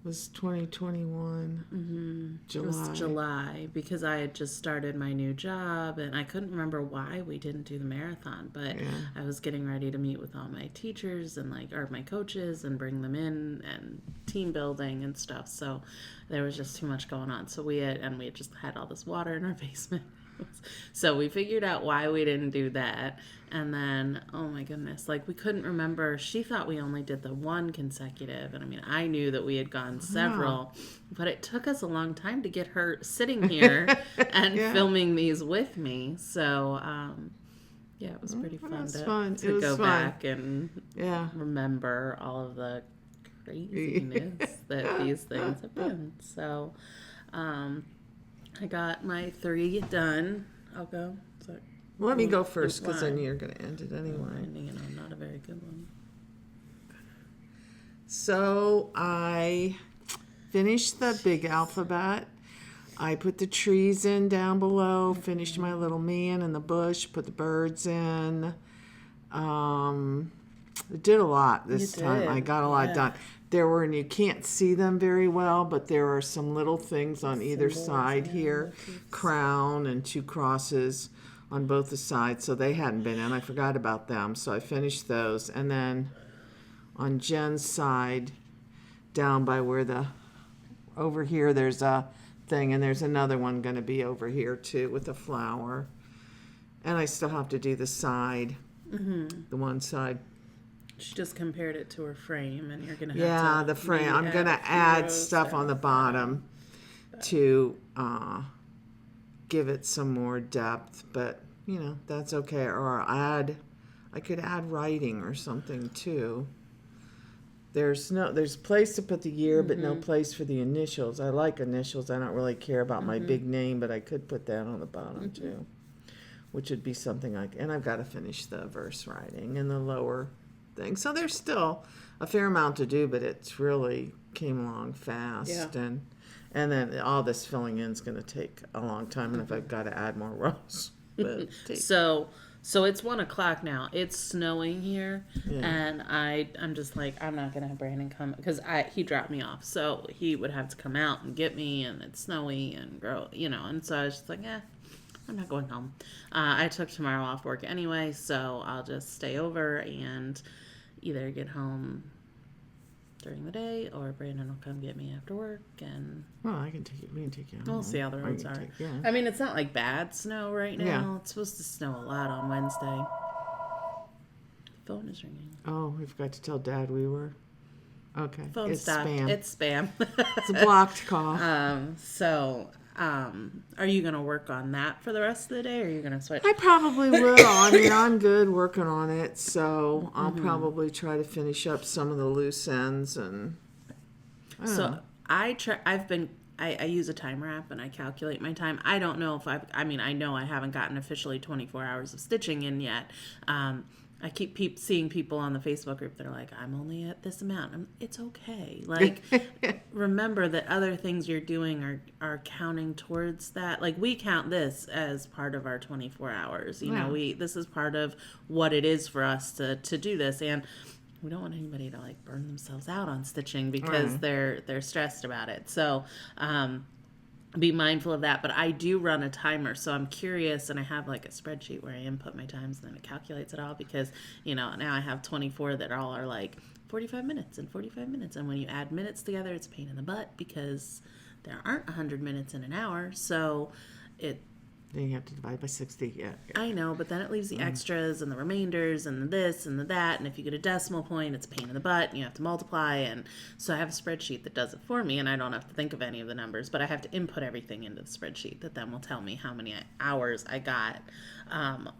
was 2021. July. It was July because I had just started my new job and I couldn't remember why we didn't do the marathon, but I was getting ready to meet with all my teachers and my coaches and bring them in and team building and stuff. So there was just too much going on. So we had just had all this water in our basement. So we figured out why we didn't do that. And then, oh my goodness, we couldn't remember. She thought we only did the 1 consecutive. And I knew that we had gone several, but it took us a long time to get her sitting here and filming these with me. So, it was pretty fun to go back and remember all of the craziness that these things have been. So, I got my 3 done. I'll go. Sorry. Let me go first because then you're going to end it anyway. Ending it on not a very good one. So I finished the big alphabet. I put the trees in down below, finished my little man in the bush, put the birds in. I did a lot this time. I got a lot done. And you can't see them very well, but there are some little things on either side here. Crown and 2 crosses on both the sides. So they hadn't been in. I forgot about them. So I finished those. And then on Jen's side, down by over here, there's a thing. And there's another one going to be over here too with a flower. And I still have to do the side, the one side. She just compared it to her frame, and you're going to have to... the frame. I'm going to add stuff on the bottom to give it some more depth, but, that's okay. Or I could add writing or something, too. There's a place to put the year, but no place for the initials. I like initials. I don't really care about my big name, but I could put that on the bottom, too, which would be something and I've got to finish the verse writing in the lower thing. So there's still a fair amount to do, but it's really came along fast. And then all this filling in is going to take a long time, and if I've got to add more rows. But So it's 1 o'clock now. It's snowing here, and I'm just I'm not going to have Brandon come because he dropped me off, so he would have to come out and get me, and it's snowy and and so I was just I'm not going home. I took tomorrow off work anyway, so I'll just stay over and either get home during the day, or Brandon will come get me after work, and Well, I can take you. We can take you home. we'll see how the Or roads you are. can take- yeah. I mean, it's not like bad snow right now. Yeah. It's supposed to snow a lot on Wednesday. Phone is ringing. Oh, we forgot to tell Dad we were. Okay. Phone It's stopped. spam. It's spam. It's a blocked call. Are you gonna work on that for the rest of the day, or are you gonna switch? I probably will. I mean, I'm good working on it, so I'll probably try to finish up some of the loose ends and. I don't know. I use a timer app and I calculate my time. I don't know if I know I haven't gotten officially 24 hours of stitching in yet. I keep seeing people on the Facebook group that are like, I'm only at this amount. It's okay. Like, remember that other things you're doing are counting towards that. Like, we count this as part of our 24 hours. You know, this is part of what it is for us to do this. And we don't want anybody to like burn themselves out on stitching because they're stressed about it. So, be mindful of that. But I do run a timer, so I'm curious, and I have like a spreadsheet where I input my times and then it calculates it all, because now I have 24 that all are like 45 minutes and 45 minutes, and when you add minutes together, it's a pain in the butt because there aren't 100 minutes in an hour. So Then you have to divide by 60. Yeah. I know, but then it leaves the extras and the remainders and the this and the that. And if you get a decimal point, it's a pain in the butt and you have to multiply. And so I have a spreadsheet that does it for me, and I don't have to think of any of the numbers, but I have to input everything into the spreadsheet that then will tell me how many hours I got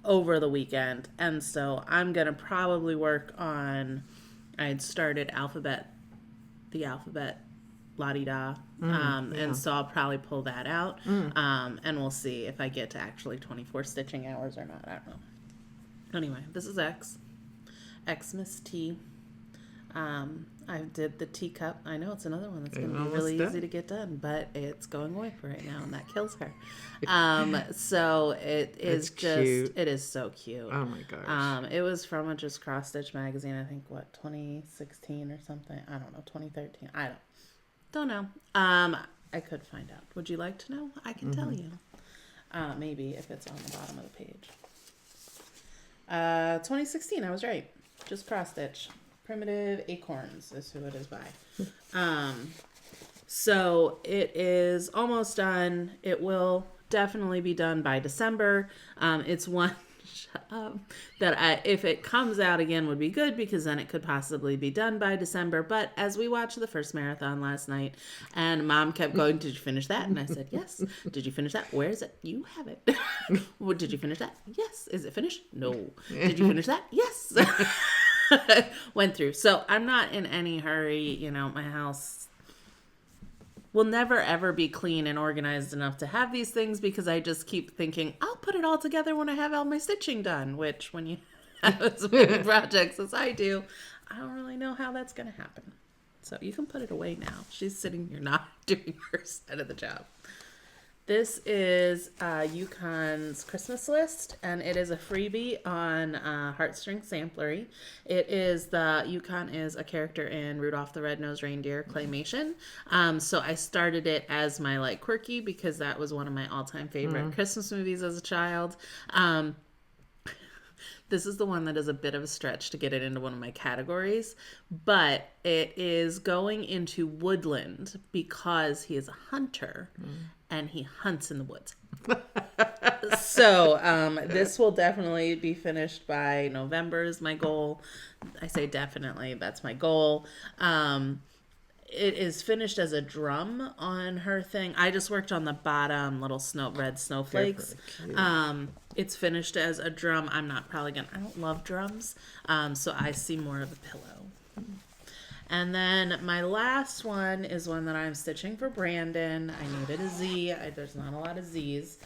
over the weekend. And so I'm going to probably work on, I had started the alphabet la-di-da. And so I'll probably pull that out. And we'll see if I get to actually 24 stitching hours or not. I don't know. Anyway, this is X. Xmas T. I did the teacup. I know it's another one that's going to be really easy to get done, but it's going away for right now, and that kills her. So it is cute. It is so cute. Oh my gosh. It was from a Just Cross Stitch magazine, I think, 2016 or something. I don't know, 2013. I don't know. I could find out. Would you like to know? I can tell you. Maybe if it's on the bottom of the page. 2016, I was right. Just Cross Stitch. Primitive Acorns is who it is by. So it is almost done. It will definitely be done by December. It's one that if it comes out again would be good, because then it could possibly be done by December. But as we watched the first marathon last night, and Mom kept going, did you finish that? And I said, yes. Did you finish that? Where is it? You have it. Well, did you finish that? Yes. Is it finished? No. Did you finish that? Yes. Went through. So I'm not in any hurry. My house will never ever be clean and organized enough to have these things, because I just keep thinking I'll put it all together when I have all my stitching done, which when you have as many projects as I do, I don't really know how that's going to happen. So you can put it away now. She's sitting here not doing her side of the job. This is Yukon's Christmas list, and it is a freebie on Heartstring Samplery. Yukon is a character in Rudolph the Red-Nosed Reindeer claymation. So I started it as my quirky, because that was one of my all-time favorite Christmas movies as a child. This is the one that is a bit of a stretch to get it into one of my categories, but it is going into woodland because he is a hunter and he hunts in the woods. So this will definitely be finished by November is my goal. I say definitely, that's my goal. It is finished as a drum on her thing. I just worked on the bottom little red snowflakes. It's finished as a drum. I don't love drums. So I see more of a pillow. And then my last one is one that I'm stitching for Brandon. I needed a Z. There's not a lot of Z's.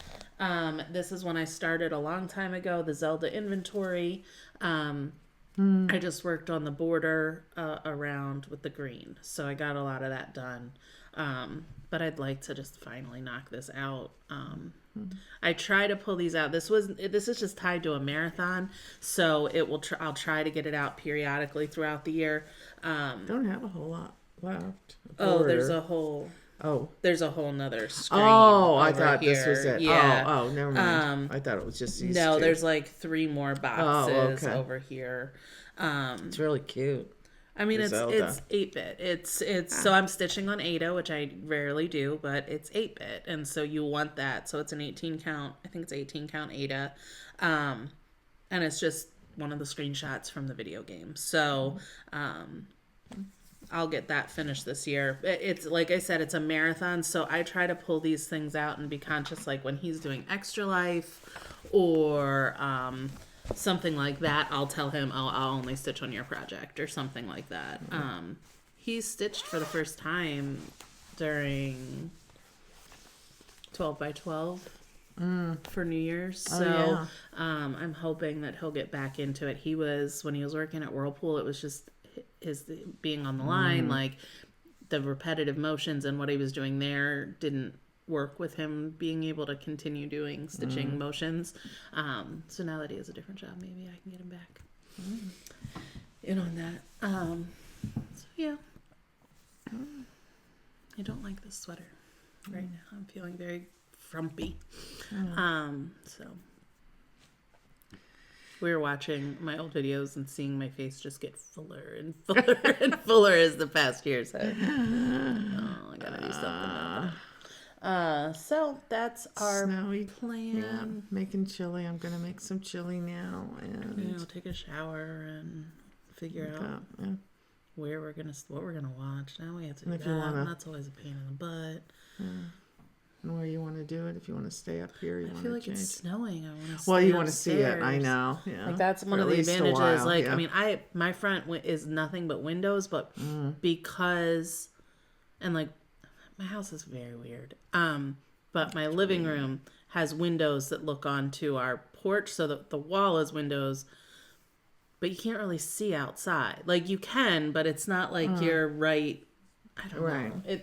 This is one I started a long time ago, the Zelda inventory. I just worked on the border around with the green. So I got a lot of that done. But I'd like to just finally knock this out. I try to pull these out. This is just tied to a marathon, so I'll try to get it out periodically throughout the year. Don't have a whole lot left. Oh, there's a whole. Oh. There's a whole nother screen. Oh, I over thought here. this was it. Yeah. Oh, never mind. I thought it was just these No, two. there's like 3 more boxes okay. over here. It's really cute. I mean, it's Zelda. 8-bit. It's so I'm stitching on Ada, which I rarely do, but it's 8-bit, and so you want that. So it's an 18 count. I think it's 18 count Ada, and it's just one of the screenshots from the video game. So I'll get that finished this year. It's like I said, it's a marathon, so I try to pull these things out and be conscious, like when he's doing Extra Life or something like that, I'll tell him I'll only stitch on your project or something like that. He stitched for the first time during 12 by 12 for New Year's. So I'm hoping that he'll get back into it. When he was working at Whirlpool, it was just his being on the line, like the repetitive motions and what he was doing there didn't work with him being able to continue doing stitching motions. So now that he has a different job, maybe I can get him back in on that. So yeah, I don't like this sweater right now. I'm feeling very frumpy. So we were watching my old videos and seeing my face just get fuller and fuller and fuller as the past years have. Oh, I gotta do something about that. So that's our Snowy plan. Yeah, making chili. I'm gonna make some chili now, and Take a shower and figure out what we're gonna watch. Now we have to do that. And that's always a pain in the butt. And where you want to do it? If you want to stay up here, I feel like it's snowing. I want to. Well, you want to see it. I know. Yeah. Like that's one of the advantages. Like I mean, my front is nothing but windows, but because, and like, my house is very weird. But my living room has windows that look onto our porch, so that the wall is windows. But you can't really see outside. Like you can, but it's not like you're right. I don't know.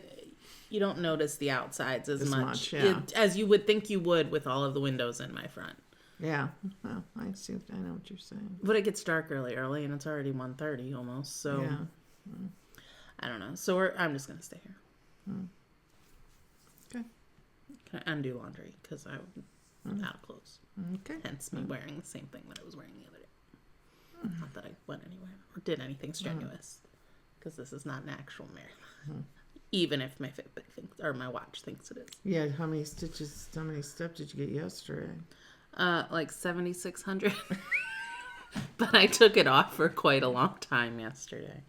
You don't notice the outsides as much as you would think you would with all of the windows in my front. Yeah. Well, I know what you're saying. But it gets dark really early, and it's already 1:30 almost. So I don't know. So I'm just gonna stay here. Okay. Can I undo laundry because I'm out of clothes. Okay. Hence me wearing the same thing that I was wearing the other day. Not that I went anywhere or did anything strenuous, because this is not an actual marathon. Even if my Fitbit thinks, or my watch thinks it is. Yeah, how many steps did you get yesterday? Like 7,600. But I took it off for quite a long time yesterday.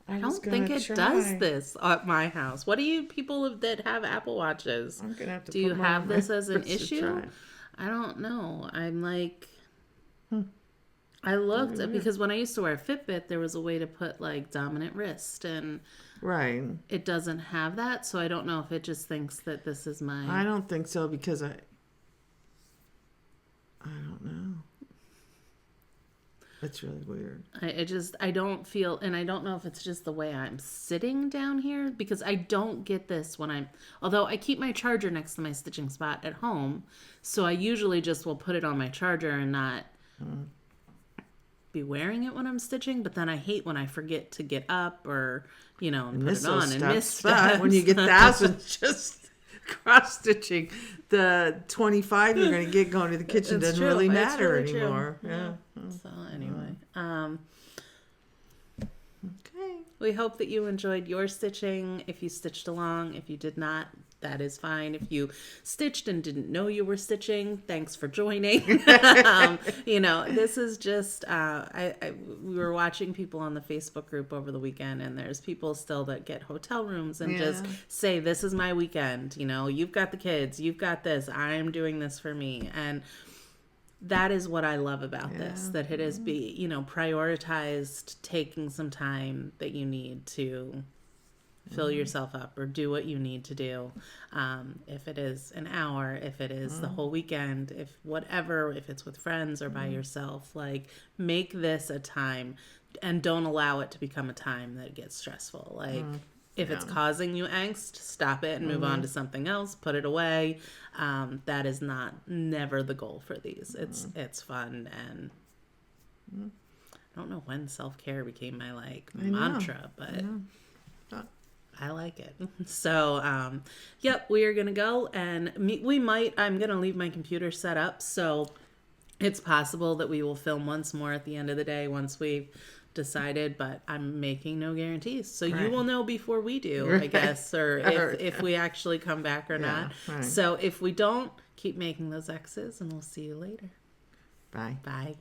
I don't think it does this at my house. What do you people that have Apple Watches? I'm gonna have to. Do you have this as an issue? I don't know. I'm like, I looked because when I used to wear a Fitbit, there was a way to put like dominant wrist, and it doesn't have that. So I don't know if it just thinks that this is my. I don't think so because I don't know. It's really weird. I don't feel, and I don't know if it's just the way I'm sitting down here, because I don't get this although I keep my charger next to my stitching spot at home, so I usually just will put it on my charger and not be wearing it when I'm stitching, but then I hate when I forget to get up or, and put it on and miss steps. When you get thousands just cross stitching, the 25 you're going to get going to the kitchen doesn't really matter anymore. Yeah. So anyway, okay. We hope that you enjoyed your stitching. If you stitched along, if you did not, that is fine. If you stitched and didn't know you were stitching, thanks for joining. This is just, we were watching people on the Facebook group over the weekend, and there's people still that get hotel rooms and just say, this is my weekend. You've got the kids, you've got this, I'm doing this for me. And that is what I love about this, that it is prioritized taking some time that you need to fill yourself up or do what you need to do. If it is an hour, if it is the whole weekend, if it's with friends or by yourself, like make this a time and don't allow it to become a time that gets stressful. Like if it's causing you angst, stop it and move on to something else, put it away. That is never the goal for these. It's fun, and I don't know when self-care became my mantra, but I like it. So, yep, we are going to go and I'm going to leave my computer set up. So it's possible that we will film once more at the end of the day once we've decided, but I'm making no guarantees. So you will know before we do, I guess, or if we actually come back or not. Right. So if we don't, keep making those X's and we'll see you later. Bye. Bye.